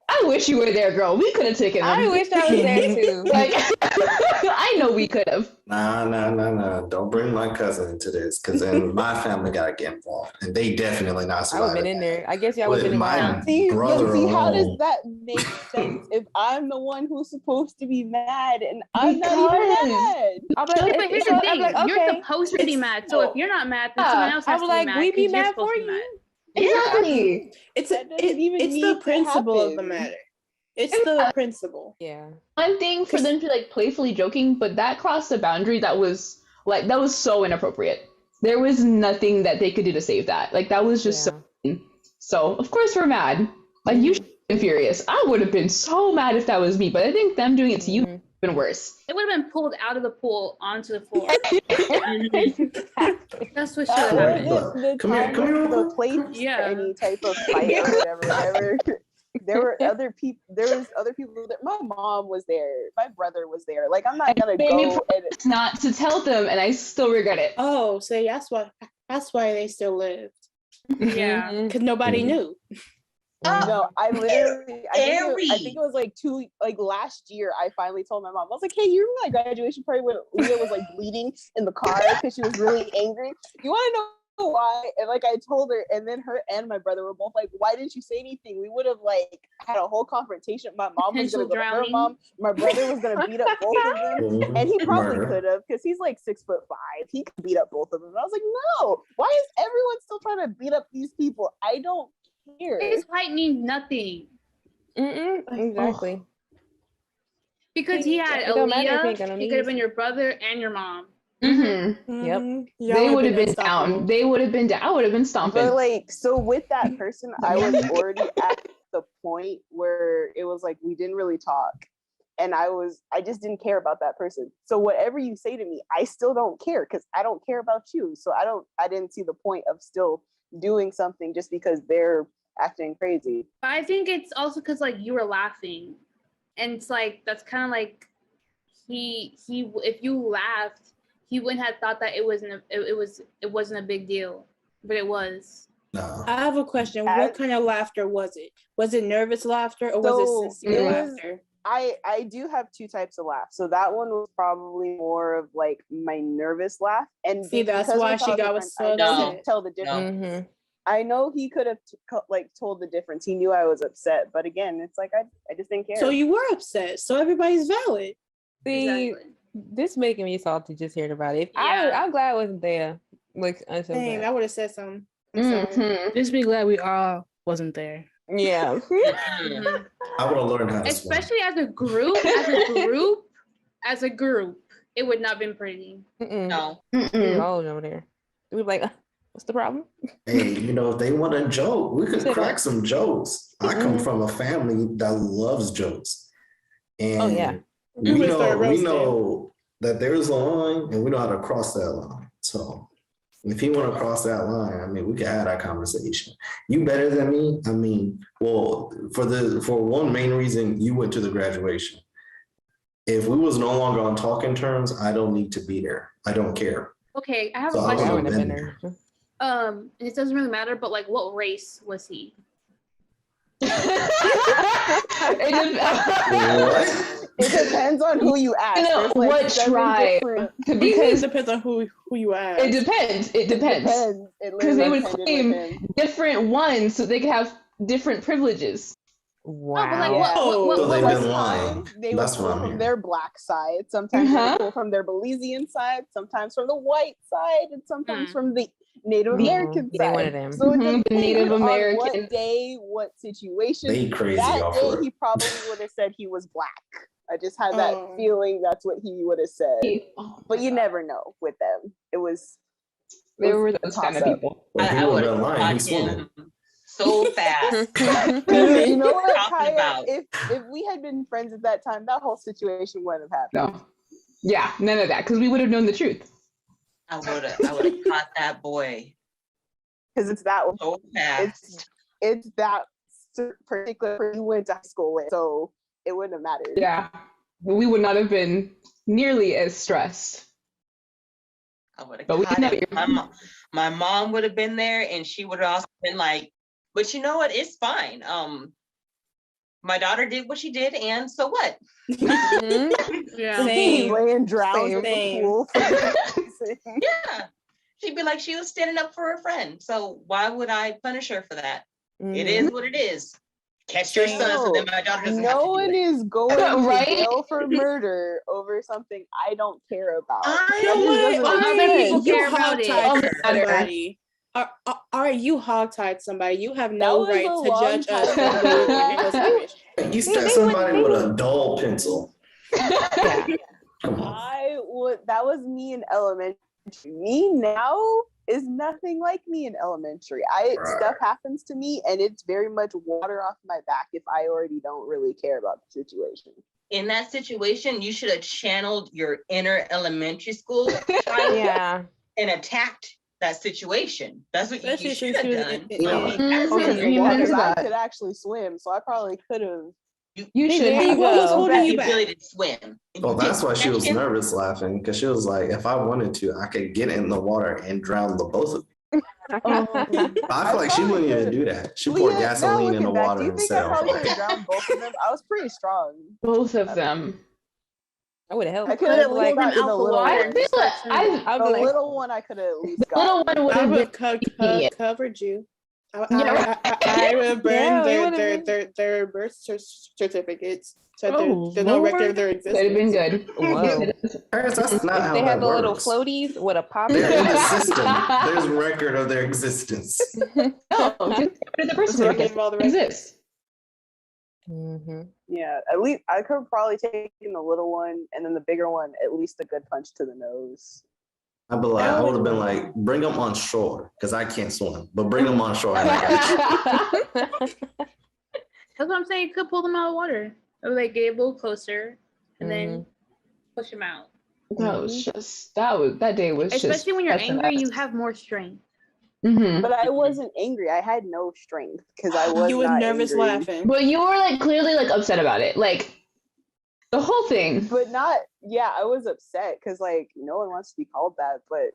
I wish you were there, girl. We could have taken them. I wish I was there too. Like, I know we could have. Nah. Don't bring my cousin into this, because then my family gotta get involved, and they definitely not I would have been in there. I guess y'all would have been in my See, brother but see, how does alone. that make sense if I'm the one who's supposed to be mad and I'm not even mad? I'll be But like, here's so the I'm thing: like, you're okay. supposed to be mad. So if you're not mad, then someone else I has was to be like, mad. we 'cause be you're mad supposed for to be you. mad. Exactly. It's That doesn't even it's need the to principle of the happen. matter. It's the principle. Yeah. One thing for them to like playfully joking, but that crossed a boundary that was so inappropriate. There was nothing that they could do to save that. Like that was just so So of course we're mad. Like you should have been furious. I would have been so mad if that was me, but I think them doing it to you would have been worse. It would have been pulled out of the pool onto the floor. That's what should have Or happened. look, come here, come here. The plates Yeah. for any type of fight or whatever. There were other people. There was other people. My mom was there. My brother was there. Like I'm not gonna Made me go and promise not to tell them, and I still regret it. Oh, so that's why they still lived. Yeah. Because nobody knew. no. I literally. I Airy. think it was like last year. I finally told my mom. I was like, "Hey, you remember my graduation party when Leah was like bleeding in the car because she was really angry? You want to know?" Why? And like I told her, and then her and my brother were both like, "Why didn't you say anything? We would have like had a whole confrontation. My mom was gonna Potential go to her drowning. mom. My brother was gonna beat up both of them, and he probably Murder. could have because he's like 6'5". He could beat up both of them." And I was like, "No, why is everyone still trying to beat up these people? I don't care." His fight means nothing Exactly. because he had It don't matter if you Aaliyah. ain't got no He could have knees. been your brother and your mom. Mm-hmm. Yep. Y'all They would have been unstoppable. down. They would have been down. I would have been stomping. But like, so with that person, I was already at the point where it was like we didn't really talk, and I just didn't care about that person. So whatever you say to me, I still don't care because I don't care about you. So I didn't see the point of still doing something just because they're acting crazy. But I think it's also because like you were laughing, and it's like that's kind of like he if you laughed, he wouldn't have thought that it wasn't a big deal, but it was. No. I have a question. As- What kind of laughter was it? Was it nervous laughter or So, was it sincere it was- laughter? I do have two types of laughs. So that one was probably more of like my nervous laugh. And See, that's because why we're she talking got friends, so I know he upset. could tell the difference. Mm-hmm. I know he could have told the difference. He knew I was upset, but again, it's like I just didn't care. So you were upset. So everybody's valid. See, Exactly. this making me salty just hearing about it. Yeah. I'm glad I wasn't there. Like, I'm so Dang, I glad. would have said something. I'm sorry. Mhm. Just be glad we all wasn't there. Yeah. Mhm. I would have learned how to swim. Especially as a group, it would not have been pretty. Mm-mm. No. We were Mm-mm. all over there. We were like, what's the problem? Hey, if they want to joke, we could crack some jokes. I come from a family that loves jokes. And Oh, yeah. we We start know roasting. that there's a line and we know how to cross that line. So if he want to cross that line, I mean, we can have that conversation. You better than me? I mean, well, for one main reason, you went to the graduation. If we was no longer on talking terms, I don't need to be there. I don't care. Okay, I have So a I I question. would've wouldn't have been been there. And it doesn't really matter, but like, what race was he? What? it depends on who you ask. You know, There's, like, what 7 tribe? different- It Because depends on who you ask. it depends. It depends. It 'Cause they literally would depended claim- with him. Different ones, so they could have different privileges. Oh, but like, Wow. what So they've was been he? lying. They That's would what pull I'm from hearing. their black side. Sometimes Uh-huh. they pull from their Belizean side. Sometimes from the white side, and sometimes Hmm. from the Native The- American They side. one of them. So it Mhm, the depended Native on American. what day, what situation. They crazy That off day, work. he probably would have said he was black. I just had that Oh. feeling that's what he would have said. Oh But my you God. never know with them. It was There were it's a those kind of toss-up. people. If he I would would have have been lying, caught he's swimming. him so fast. You know what, Talking Kaya? about. If we had been friends at that time, that whole situation wouldn't have happened. No. Yeah, none of that, because we would have known the truth. I would have caught that boy Because it's that so fast. it's that particular person you went to high school with, so it wouldn't have mattered. Yeah. We would not have been nearly as stressed. I would have But we caught know it. you're- My mom would have been there, and she would have also been like, "But you know what? It's fine. My daughter did what she did, and so what?" Yeah. Same. Laying drowned in the Same. pool. Yeah, she'd be like, she was standing up for her friend. So why would I punish her for that? It is what it is. Catch your son, so then my daughter doesn't have No to do one it. is going to Right? jail for murder over something I don't care about. I That just doesn't Well, make other people sense. You care about it. hogtied Oh, somebody. Are you hogtied somebody? You have no was right a to long judge us. time for ago. being English. You stabbed somebody with a dull pencil. Yeah. Come on. That was me in elementary. Me now, is nothing like me in elementary. Stuff happens to me and it's very much water off my back if I already don't really care about the situation. In that situation, you should have channeled your inner elementary school child Yeah. and attacked that situation. That's what Especially you should since have she was done. in- No. That's Mhm. it. You Because remember I that. could actually swim, so I probably could have. You should There you have. What was go. holding you The back? ability to swim. And Well, you that's didn't why she was catch him. nervous laughing, because she was like, if I wanted to, I could get in the water and drown the both of you. Oh. But I feel like she wouldn't even do that. She poured Leah, now gasoline in the looking back, water do you and think set I her probably could fire. have drowned both of them? I was pretty strong. Both of them. I would have helped. I could have at like, least gotten the little I one. feel like I'd The be like, little one I could have at least the little gotten. one would I have would been have idiot. covered you. I Yeah. would have burned Yeah, it their, would've their, been- their, their birth certificates. So Oh, there's no record Lord. of their Could have been existence. good. Whoa. Parents, that's not if how they that had the little works. floaties with a pop. They're in the system. There's record of their existence. No, just get rid of the birth Just running certificate. all the records. Exists. Mm-hmm. Yeah, at least I could have probably taken the little one and then the bigger one, at least a good punch to the nose. I would have been like, bring them on shore, because I can't swim, but bring them on shore. And I got you. That's what I'm saying. You could pull them out of the water. Or like get a little closer and then push them out. That was just that day was just Especially when you're such a angry, you mess. have more strength. Mhm. But I wasn't angry. I had no strength because I was You were not nervous angry. laughing. But you were like clearly like upset about it, like the whole thing. But not, yeah, I was upset because like no one wants to be called that, but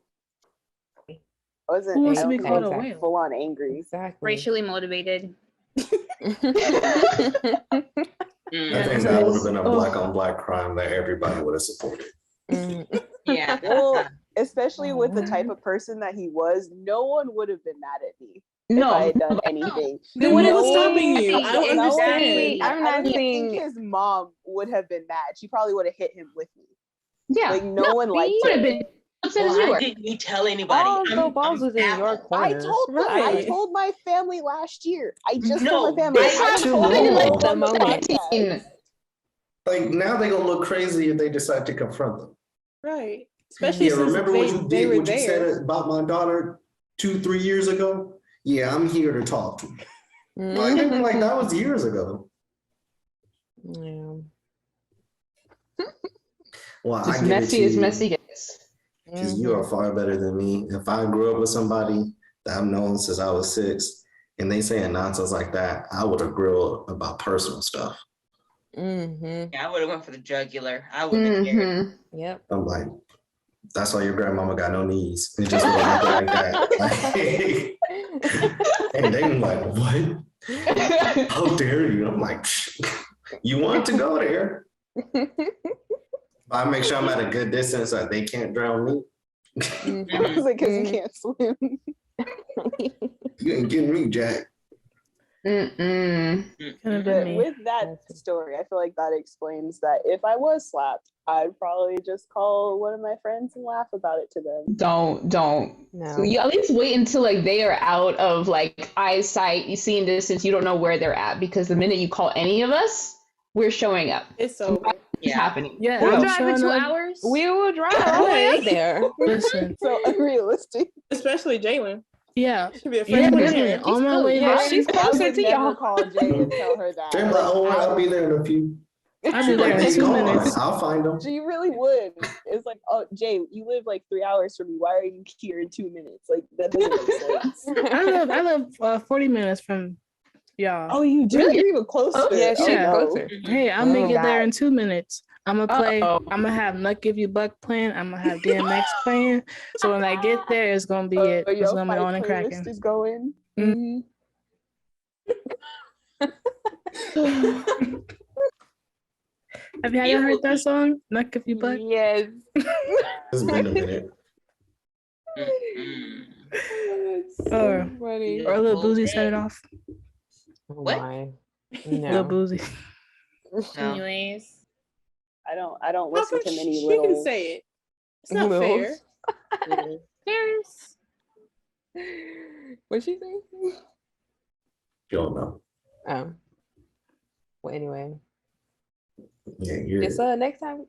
I wasn't Who wants I to be don't called a think whale? full on angry. Exactly. Racially motivated. Mm. I think that would have been a black on black crime that everybody would have supported. Mm. Yeah. Well, especially with the type of person that he was, no one would have been mad at me if I No, had done anything. Then what No was one- stopping you? I don't Exactly. understand. I'm I not don't even think saying. his mom would have been mad. She probably would have hit him with me. yeah, Like no one liked would have him. been upset as you Why were. didn't you tell anybody? All the balls was in your baffled. corner. I Right. told my family last year. I just No, told my family. they I have told to them know on the moment. podcast. Like, now they're going to look crazy if they decide to confront them. Right. Especially Yeah, since remember they, what you they did, were what you there. said about my daughter 2-3 years ago? Yeah, I'm here to talk to you. Like, they were like, that was years ago. Yeah. Well, Just I give it messy to as you, messy gets. because you are far better than me. If I grew up with somebody that I've known since I was 6, and they saying nonsense like that, I would have grew up about personal stuff. Mm-hmm. Yeah, I would have went for the jugular. I wouldn't have cared. Mhm. Yep. I'm like, that's why your grandmama got no knees. It just would've happened like that. Like, and they were like, what? How dare you? I'm like, you want to go there. I make sure I'm at a good distance so they can't drown me. I was like, because you can't swim. You ain't getting me, Jack. Mm-mm. Could've But been me. with that story, I feel like that explains that if I was slapped, I'd probably just call one of my friends and laugh about it to them. Don't. No. So you at least wait until like they are out of like eyesight, you see in distance, you don't know where they're at, because the minute you call any of us, we're showing up. It's over. It's Yeah. happening. Yeah, We're I'm driving showing 2 up. hours. We will drive all the way up there. Listen, So unrealistic. Especially Jalen. yeah, Should be a yeah, first listen, on my way Yeah, home, she's I closer would to never y'all. call Jay and tell her that. Jim, like, oh, I'll be there in a few. I'll be there Like, in they 2 gone. minutes. I'll find them. She really would. It's like, oh, Jay, you live like 3 hours from me. Why are you here in 2 minutes? Like that doesn't make sense. I live 40 minutes from y'all. Oh, you do? Really? You're even closer. Yeah, she's Yeah. closer. Hey, I'll make Oh, it there God. in 2 minutes. I'm gonna play. Uh-oh. I'm gonna have Nut Give You Buck playing. I'm gonna have DMX playing. So when I get there, it's gonna be it. Oh, It's your gonna be fight on and playlist cracking. is going. Mm. Have you heard that song? Nut Give You Buck. Yes. It's been a minute. Mm-mm. That's Or- so funny. Or Lil Boozy set it off. Oh What? my. Lil No. Boozy. No. Anyways. I don't How listen come to many she little. can say it? It's not Littles. fair. Cheers. What'd she say? You don't know. Well, anyway. Yeah, you're. Just next time.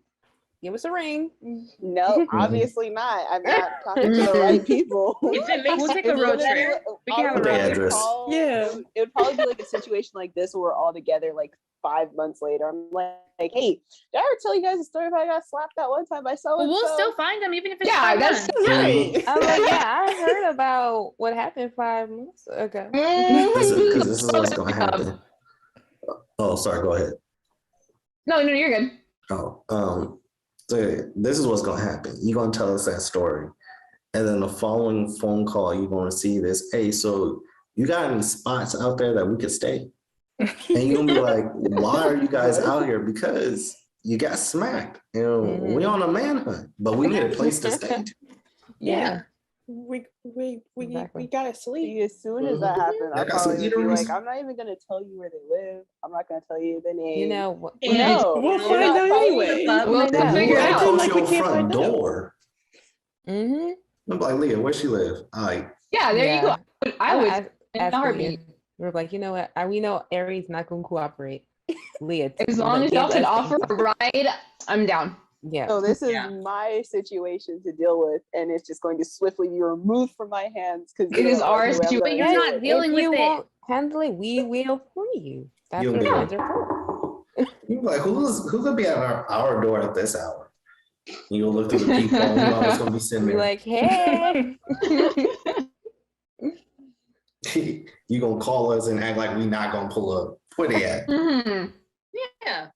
Give us a ring. No, obviously not. I'm not talking to the right people. If it makes We'll it take a It's road gonna be trip. like- We can have a road honestly, trip. Yeah. it would probably be like a situation like this where we're all together like 5 months later. I'm like, hey, did I ever tell you guys a story about I got slapped that one time by so But and we'll so? still find them even if it's Yeah, 5 that's months. Right. I'm like, yeah, I heard about what happened 5 months ago. Because this is what's gonna happen. Oh, sorry. Go ahead. No, you're good. Oh, so this is what's gonna happen. You're gonna tell us that story, and then the following phone call, you're gonna see this. Hey, so you got any spots out there that we could stay? And you're gonna be like, why are you guys out here? Because you got smacked. You know, we on a manhunt, but we need a place to stay. Yeah. We Exactly. gotta sleep. See, as soon as that happened, Yeah, I'm got some probably gonna be eateries. like, I'm not even gonna tell you where they live. I'm not gonna tell you the name. You know what? Yeah. no, We'll we're find not out following anyway. the We'll Find out. figure it We'll out. approach Like we your can't front find out. door. Mm-hmm. I'm like, Leah, where she live? All right. Yeah, there you go. I would ask in a Leah. heartbeat. We're like, you know what? We know Aries not gonna cooperate. Leah, As long as y'all can offer a ride, I'm down. Yeah. So this is Yeah. my situation to deal with, and it's just going to swiftly be removed from my hands because It is our situation. You're not dealing if with you it. won't handle it, we will for you. That's You'll what do it. friends are for. You're like, who could be at our door at this hour? You go look through the peephole. You know it's gonna be sitting Be there. like, hey. You gonna call us and act like we not gonna pull up. Where they at? Mhm. Yeah,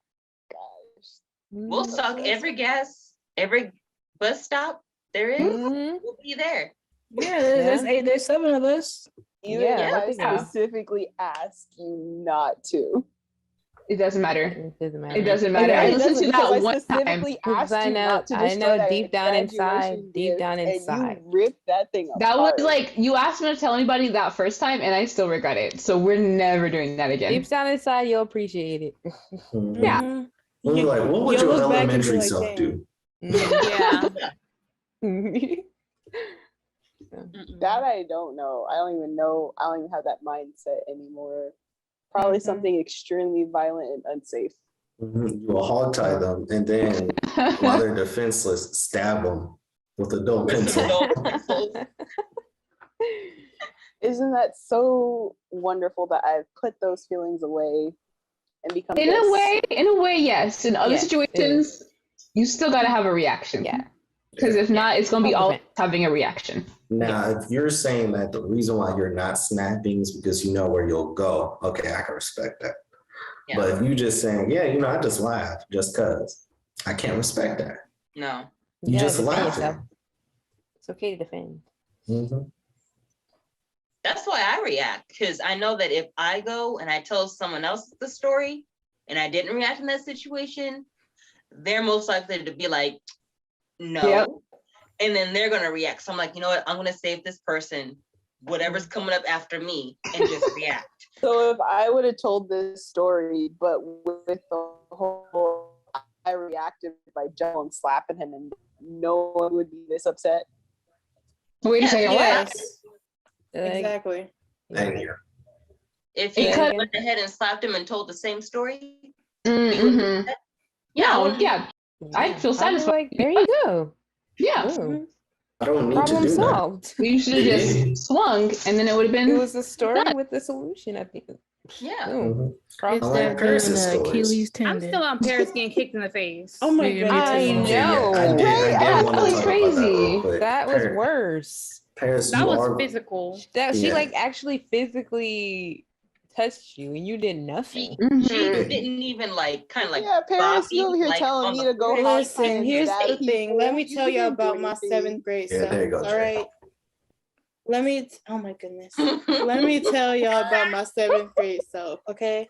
Gosh. we'll stock every bus stop there is. Mhm. We'll be there. Yeah, there's 7 of us. Even Yeah, if I I think so. specifically ask you not to. It doesn't matter. It doesn't matter. It doesn't matter. Yeah, I it listened to doesn't, because that I one time. specifically Because asked I you know- not to I destroy know that deep down inside- graduation deep gift, down and inside. you ripped that thing That was apart. like you asked me to tell anybody that first time, and I still regret it. So we're never doing that again. Deep down inside, you'll appreciate it. Yeah. Mhm. We'll be like, what would You'll your look back and be elementary like, self "Dang." do? Yeah. Mm-mm. That I don't know. I don't even know. I don't even have that mindset anymore. Probably something extremely violent and unsafe. You will hog tie them, and then while they're defenseless, stab them with a dull pencil. Adult pencils. Isn't that so wonderful that I've put those feelings away and become in a way, yes. In other Yes, it situations, you still gotta have a reaction. Yeah. Because if not, it's gonna be all 100%. having a reaction. Now, if you're saying that the reason why you're not snapping is because you know where you'll go, okay, I can respect that. Yeah. But if you just saying, yeah, you know, I just laughed just cause, I can't respect that. No. You gotta just defend laughed. yourself. It's okay to defend. Mhm. That's why I react, because I know that if I go and I tell someone else the story and I didn't react in that situation, they're most likely to be like, no. Yep. And then they're gonna react. So I'm like, you know what? I'm gonna save this person, whatever's coming up after me, and just react. So if I would have told this story, but with the whole, I reacted by jumping and slapping him, and no one would be this upset. Wait a Yeah, second. What? Yes, Like, exactly. Thank you. If It you cut- went ahead and slapped him and told the same story, Mhm. yeah, I No, wouldn't- yeah, I feel I'd be satisfied. like, there you go. yeah. Boom. I don't need Problem to do that. solved. You should have just swung, and then it would have It been. was a story with the solution at the end. yeah. Boom. Mhm. Problem It's I like that solved. Paris' good stories. Achilles I'm tendon. still on Paris getting kicked in the face. Oh my Yeah, me goodness. I too. Okay, yeah, I know. did That want to was talk about that real crazy. quick. That was worse. Paris, That you was are physical. That she Yeah. like actually physically touched you and you did She, nothing. Mhm. she didn't even like kind of like Yeah, Paris, you bob over here like, telling on me the to go forehead. hog Listen, and here's stab the thing. people. Let me You tell you didn't do about my anything. 7th grade Yeah, self. there you go, All Jay. right. Oh my goodness. Let me tell y'all about my 7th grade self. Okay.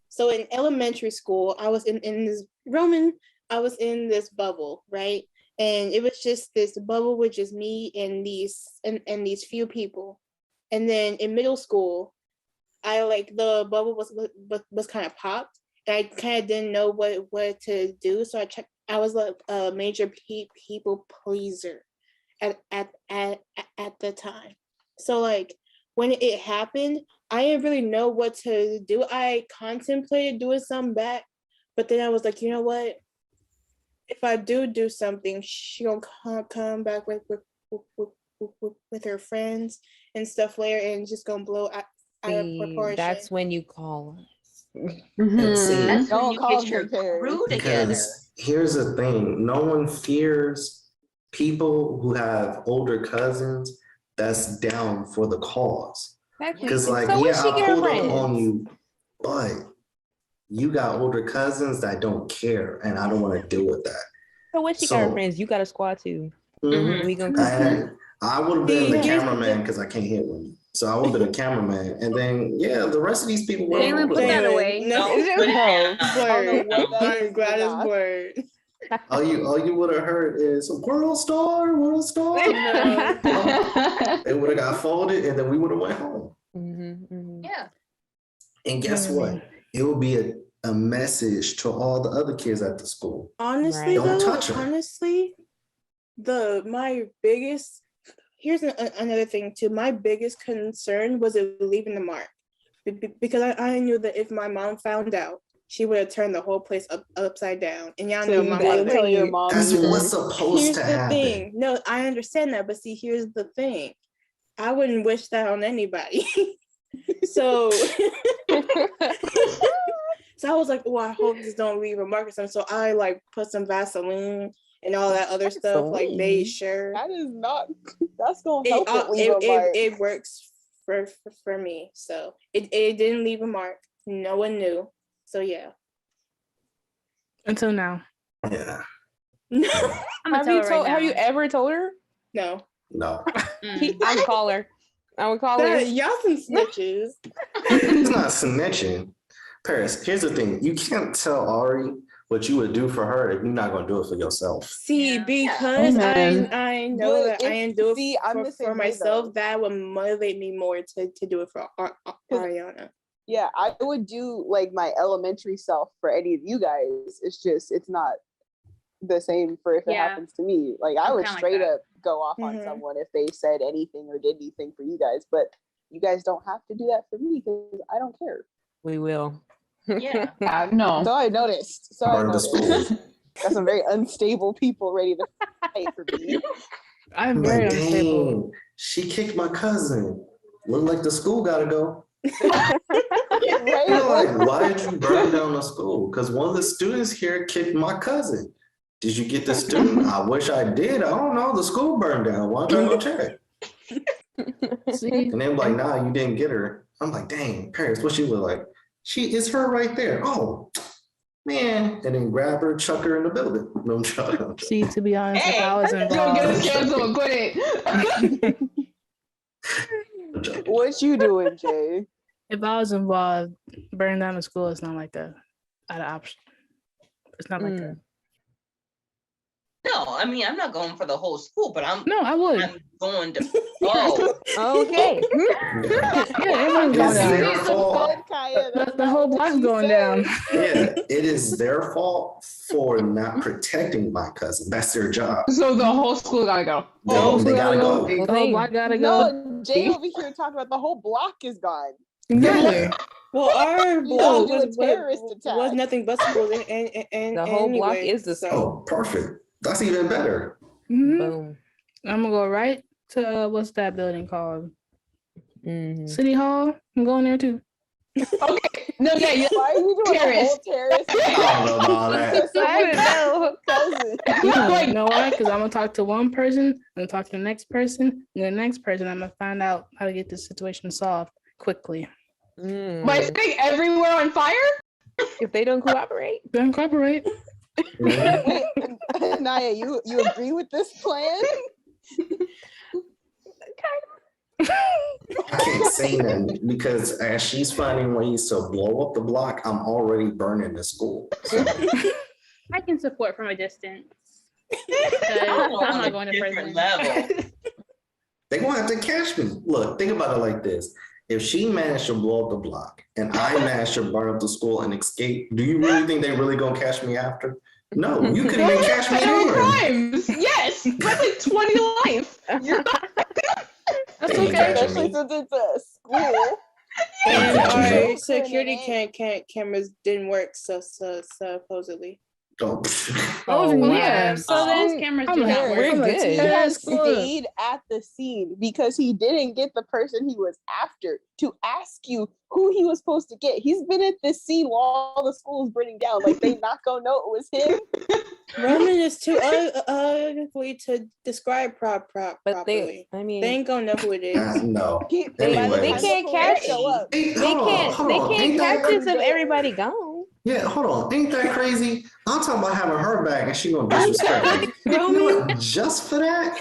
So in elementary school, I was in this I was in this bubble, right? And it was just this bubble with just me and these few people. And then in middle school, I like the bubble was kind of popped, and I kind of didn't know what to do. So I was like a major people pleaser at the time. So like when it happened, I didn't really know what to do. I contemplated doing something back, but then I was like, you know what? if I do something, she'll come back with her friends and stuff later, and just gonna blow out of See, proportion. that's when you call us. And see, That's when Don't you call get your them parents. crew together. because here's the thing, no one fears people who have older cousins that's down for the cause. Exactly. Because And like, so when yeah, she I get her pulled up on friends. you, but you got older cousins that don't care, and I don't want to deal with that. So when she got her So- friends, you got a squad too. Mhm. We gonna come And I would have been the See, here's the cameraman thing. because I can't hit women. So I would have been a cameraman, and then yeah, the rest of these people were. Jalen, put that away. No, Don't put it down. word. what that is, I'm glad it's but word. All you would have heard is World Star. No. It would have got folded, and then we would have went home. Yeah. And guess what? It would be a message to all the other kids at the school. Honestly, Right. Don't though, touch her. honestly, my biggest here's another thing too. My biggest concern was it leaving the mark, because I knew that if my mom found out, she would have turned the whole place upside down. And y'all So know you my didn't mother. tell your mom. That's either. what's supposed Here's to the happen. thing. No, I understand that, but see, here's the thing. I wouldn't wish that on anybody. So, so I was like, oh, I hope this don't leave a mark or something. So I like put some Vaseline and all that other stuff, like made sure That is not. That's gonna help it leave a mark. it works for me. So it didn't leave a mark. No one knew. So yeah. Until now. Yeah. No. I'm gonna tell her right now. Have you ever told her? No. No. I would call her. I would call her. Y'all some snitches. It's not snitching. Paris, here's the thing. You can't tell Ari what you would do for her if you're not gonna do it for yourself. See, Yeah. because Amen. I know But that I if- didn't do it see, I'm the for same way, myself, though. that would motivate me more to do it for Ariana. Yeah, I would do like my elementary self for any of you guys. It's not the same for if it Yeah. happens to me. Like I I'm would kinda like straight that. up go off on Mhm. someone if they said anything or did anything for you guys, but you guys don't have to do that for me because I don't care. We will. Yeah. Yeah, no. So I noticed. So I Burn the noticed. school. Got some very unstable people ready to fight for me. I'm I'm very like, unstable. dang, she kicked my cousin. Look like the school gotta go. Right? You're like, why did you burn down the school? Because one of the students here kicked my cousin. Did you get the student? I wish I did. I don't know. The school burned down. Why don't I go check? See, And they're like, nah, you didn't get her. I'm like, dang, Paris, what she look like? She is her right there. Oh, man. And then grab her, chuck her in the building. No, I'm joking. see, to be honest, if Hey, I was You don't get involved, a chance to quit it. I'm joking. What you doing, Jay? if I was involved, burning down the school is not like an option. It's not like that. No, I mean, I'm not going for the whole school, but I'm No, I would. I'm going to go. Okay. Yeah. Yeah, everyone's going It's down. their fault. The whole block's going down. Yeah, it is their fault for not protecting my cousin. That's their job. So the whole school gotta go. They, whole they school gotta go. The whole block gotta go. No, Jay over here talking about the whole block is gone. Exactly. Well, our You block do a was terrorist attack. was nothing but schools, and The whole block anyway, is the so. Oh, perfect. That's even better. Mhm. Boom. I'm gonna go right to what's that building called? Mhm. City Hall. I'm going there too. Okay. No, yeah, you Why are you doing a whole terrorist? I don't know about that. I don't know. Cousin. You know why? Because I'm gonna talk to one person, I'm gonna talk to the next person, and the next person. I'm gonna find out how to get this situation solved quickly. Mm. by setting everywhere on fire? If they don't cooperate, Don't cooperate. Mhm. Wait, Naya, you agree with this plan? I can't say nothing because as she's finding ways to blow up the block, I'm already burning the school. So, I can support from a distance. I'm I'm not on going a to different prison. level. they're gonna have to catch me. Look, think about it like this. If she managed to blow up the block and I managed to burn up the school and escape, do you really think they really gonna catch me after? No, you couldn't even catch me Federal then. crimes. Yes. That's like 20 life. That's They ain't okay. catching Especially me. since it's a school. And Catching our me. security cameras didn't work, so supposedly. Don't. Oh, wow. yeah. So Schools then cameras I'm do a- not we're work. I'm a good. He teacher. had That's cool. stayed at the scene because he didn't get the person he was after to ask you who he was supposed to get. He's been at this scene while all the school is burning down. Like they not gonna know it was him. Roman is too ugly to describe But properly. I mean, They ain't gonna know who it is. No. they Anyways. can't catch show up. Hey, They hold on, can't. hold They on. can't Ain't catch that- this if everybody gone. Yeah, hold on. Ain't that crazy? I'm talking about having her back and she gonna disrespect me. You know what? Just for that,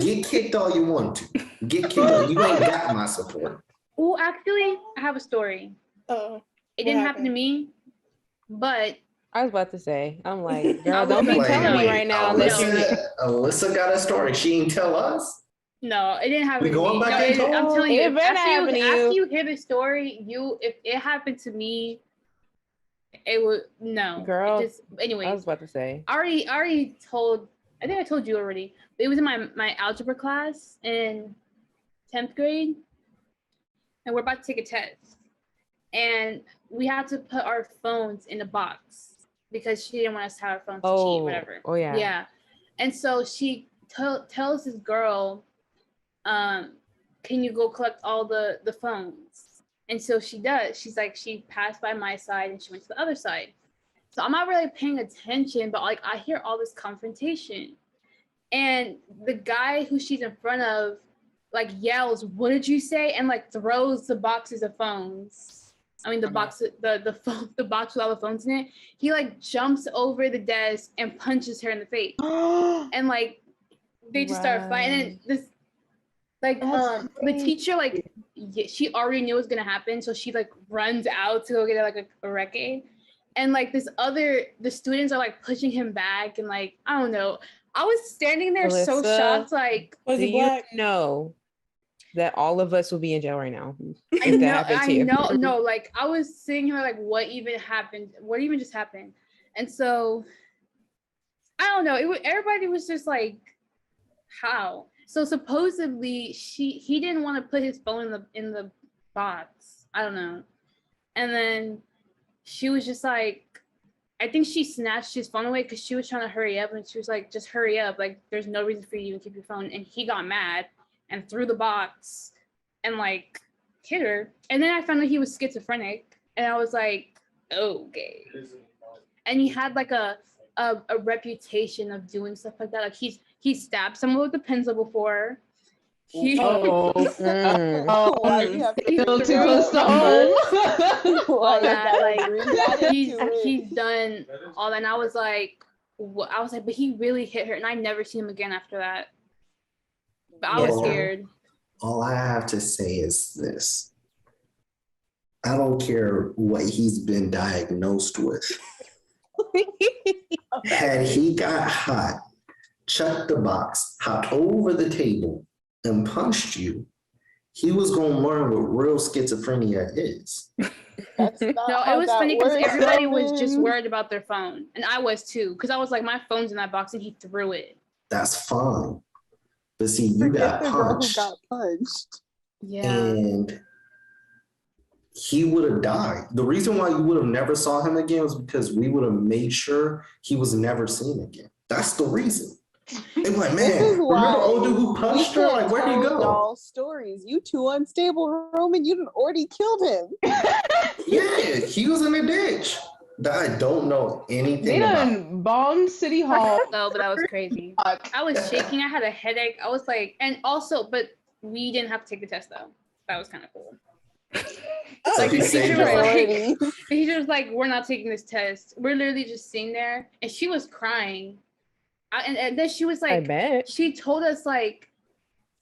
get kicked all you want to. Get kicked all. You ain't got my support. Oh, actually, I have a story. Oh, It didn't happen to me, but I was about to say, I'm like, I girl, was don't be like, telling me wait, right now unless you. Alyssa got a story. She ain't tell us. no, it didn't happen We to going me. back No, in time? I'm telling you, It better happen to you. after you hear the story, if it happened to me, it would no. Girl, It just, anyways, I was about to say. I already told. I think I told you already. It was in my algebra class in 10th grade, and we're about to take a test, and we had to put our phones in a box because she didn't want us to have our phones to cheat, whatever. Oh yeah. Yeah, and so she tells this girl, "Can you go collect all the phones?" And so she does. She's like, she passed by my side and she went to the other side. So I'm not really paying attention, but like I hear all this confrontation. And the guy who she's in front of like yells, "What did you say?" And like throws the boxes of phones. I mean the box, the phone, the box with all the phones in it. He like jumps over the desk and punches her in the face. And like they just start fighting. And this like That's the teacher like she already knew what was gonna happen, so she like runs out to go get like a racket. And like the students are like pushing him back and like I don't know. I was standing there so Alyssa, shocked, like Was Do he you black? know that all of us will be in jail right now? I if that know, happened to I you? know, no, like I was sitting here like, what even happened? What even just happened? And so I don't know. Everybody was just like, how? So supposedly he didn't want to put his phone in the box. I don't know. And then she was just like, I think she snatched his phone away because she was trying to hurry up, and she was like, just hurry up. Like, there's no reason for you to even keep your phone. And he got mad and threw the box and like hit her. And then I found out he was schizophrenic, and I was like, okay. And he had like a reputation of doing stuff like that. Like he stabbed someone with a pencil before. He Mm. Why you have to Still bring too that close to up? home. Why you that, gotta like, bring that he's into it? he's done all that. And I was like, what? I was like, but he really hit her, and I never seen him again after that. But I was Yeah. scared. All I have to say is this. I don't care what he's been diagnosed with. Had he got hot, chucked the box, hopped over the table, and punched you, he was going to learn what real schizophrenia is. That's not No, how it was that funny because works, everybody was just Roman. worried about their phone, and I was too, because I was like, my phone's in that box, and he threw it. That's fine. But see, you Forget got the girl who punched, got punched. Yeah. and he would have died. The reason why you would have never saw him again was because we would have made sure he was never seen again. That's the reason. They were like, This man, is why remember old dude who we punched her? can't Like, where'd he tell go? y'all stories. You too unstable, Roman. You done already killed him. Yeah, he was in the ditch. That I don't know They anything about. done bombed City Hall. No, but that was crazy. I was shaking. I had a headache. I was like, and also, but we didn't have to take the test though. That was kind of cool. So Like he the saved teacher your was life. like, the teacher was like, we're not taking this test. We're literally just sitting there, and she was crying. And then she was I like, bet. she told us like,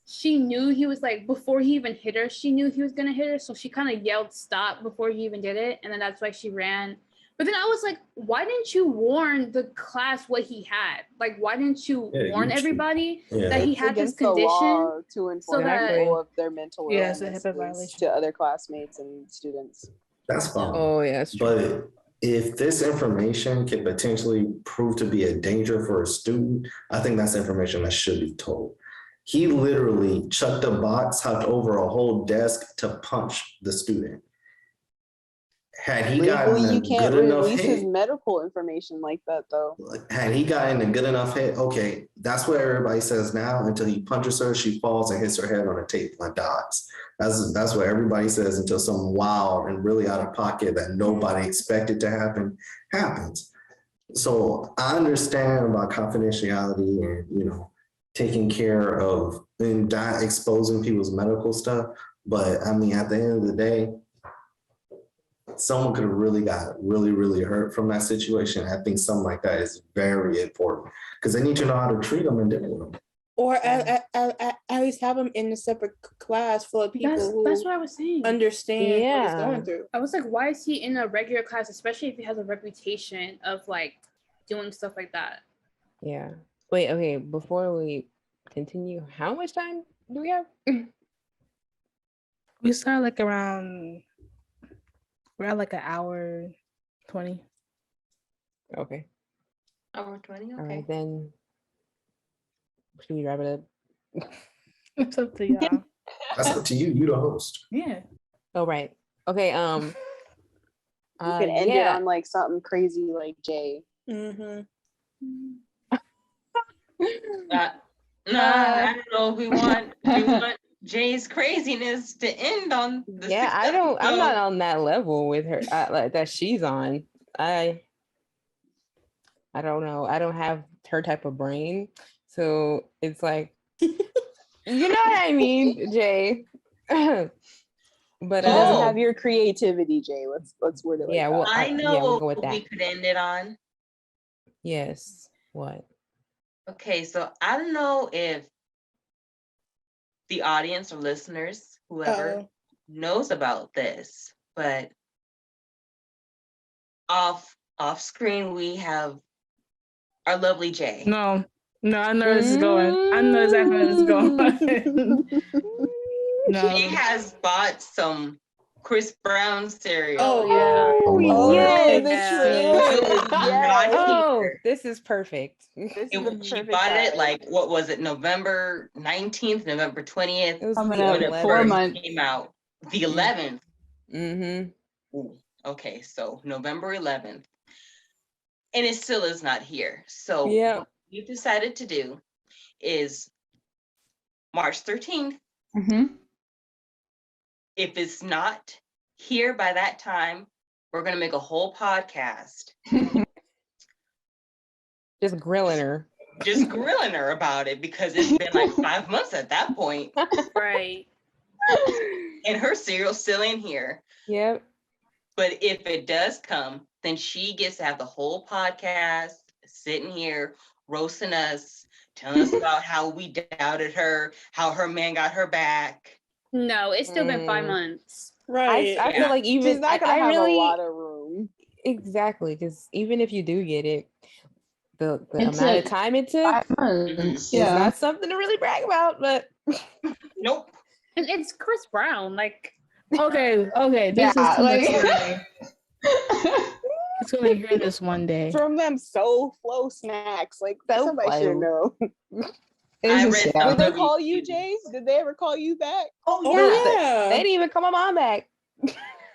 she knew he was like, before he even hit her, she knew he was gonna hit her, so she kind of yelled stop before he even did it, and then that's why she ran. But then I was like, why didn't you warn the class what he had? Like, why didn't you Yeah, warn you should. everybody Yeah. that he It's had this against the condition? law to inform that- people of their mental Yeah, it's a illnesses HIPAA violation. to other classmates and students. That's fine. Oh yeah, that's true. But if this information can potentially prove to be a danger for a student, I think that's information that should be told. He literally chucked a box, hopped over a whole desk to punch the student. had he gotten Legally, a you can't good enough release his hit, medical information like that, though. had he gotten a good enough hit, okay, that's what everybody says now. Until he punches her, she falls and hits her head on the table and dies. That's what everybody says until some wild and really out of pocket that nobody expected to happen happens. So I understand about confidentiality and taking care of and not exposing people's medical stuff. But I mean, at the end of the day, someone could have really got really hurt from that situation. I think something like that is very important because they need to know how to treat them and deal with them. Or at least have them in a separate class full of people That's who what I was saying. understand what Yeah. he's going through. I was like, why is he in a regular class, especially if he has a reputation of like doing stuff like that? Yeah. Wait, okay, before we continue, how much time do we have? We start like around. We're at like an hour 20. Okay. Hour 20, All okay. right, then should we wrap it up? It's up to y'all. That's up to you. You the host. Yeah. Oh, right. Okay. You can end it yeah. on like something crazy like Jay. Mm-hmm. I don't know if we want Jay's craziness to end on the Yeah, I'm successful not note. on that level with her like that she's on. I don't know. I don't have her type of brain. So it's like, you know what I mean, Jay. But She doesn't Oh. have your creativity, Jay. Let's word it like Yeah, that. well, I know we'll go with what we that. could end it on. Yes. What? Okay, so I don't know if the audience or listeners, whoever knows about this, but off screen we have our lovely Jay. No, I know where this is going. I know exactly where this is going. No. She has bought some Chris Brown cereal. Oh yeah. Oh, yes. the Yes. trailer. Yes. Oh, this is perfect. This is She the perfect bought it time. like, what was it, November 19th, November 20th? It was Coming the up when it 11th. 4 first months. came out. The 11th. Mm-hmm. Ooh, okay, so November 11th. And it still is not here. So Yeah. what we've decided to do is March 13th. Mm-hmm. If it's not here by that time, we're going to make a whole podcast Just grilling her. just grilling her about it because it's been like 5 months at that point. Right. And her cereal's still in here. Yep. But if it does come, then she gets to have the whole podcast sitting here roasting us, telling us about how we doubted her, how her man got her back. No, it's still been 5 Mm. months. Right. I feel like even She's not gonna I have really a lot of room. exactly because even if you do get it, the It amount took of time it took 5 months. is Yeah. not something to really brag about. But Nope. And it's Chris Brown. Like, Okay. This Yeah, is too much like- for me. It's gonna hear this one day. From them Soul Flow snacks. Like Soul somebody should Flow. know. I It's just- read yeah. Did they some call you, reviews. Jay? Did they ever call you back? Oh they yeah. didn't even come on my back.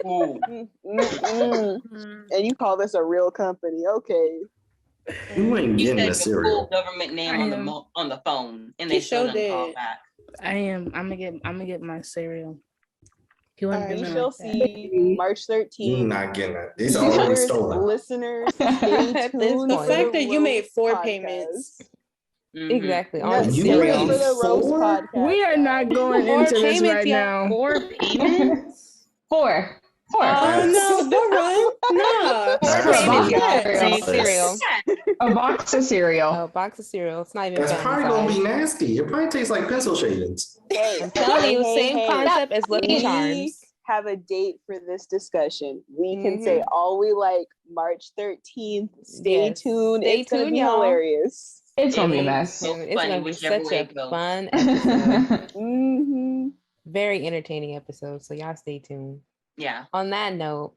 Ooh. mm, And you call this a real company? Okay. You ain't You getting said the your cereal. full government name on the on the phone, and they He still sure didn't call did. back. I am. I'm gonna get my cereal. You want Alright, We to shall see March You're 13th. not getting it. It's already Viewers, stolen. listeners, stay At this tuned. point. for The fact that you made Roast 4 podcast. payments. Mhm. Exactly. No, On the You stay tuned cereal. for the Roast 4? podcast. We are not going Four into this payments, right y'all. now. 4 payments? 4. Oh no, don't run. No. Four That's payments, y'all. cereal. For cereal. A box of cereal. A box of cereal. It's not even That's family probably gonna size. be nasty. It probably tastes like pencil shavings. Hey, I'm telling you, same hey. concept as Lucky We Charms. have a date for this discussion. We can say all we like. March 13th. Stay Yes. tuned. Stay It's gonna tuned, be y'all. hilarious. It's gonna be a It mess. So It's funny, gonna be whichever such way a it goes. fun episode. hmm Very entertaining episode. So y'all stay tuned. Yeah. On that note,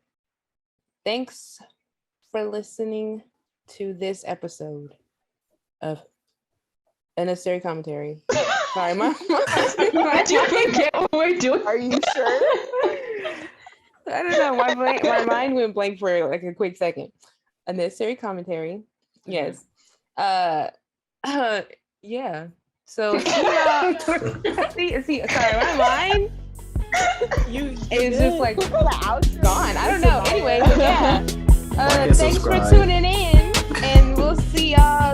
thanks for listening to this episode of Unnecessary Commentary. Sorry, my I don't get what we're doing. Are you sure? I don't know. My mind went blank for like a quick second. Unnecessary commentary. Yes. Yeah. So see, sorry, my mind is just like gone. I don't know. Anyway, but yeah. Like and Thanks for subscribe. tuning in, and we'll see y'all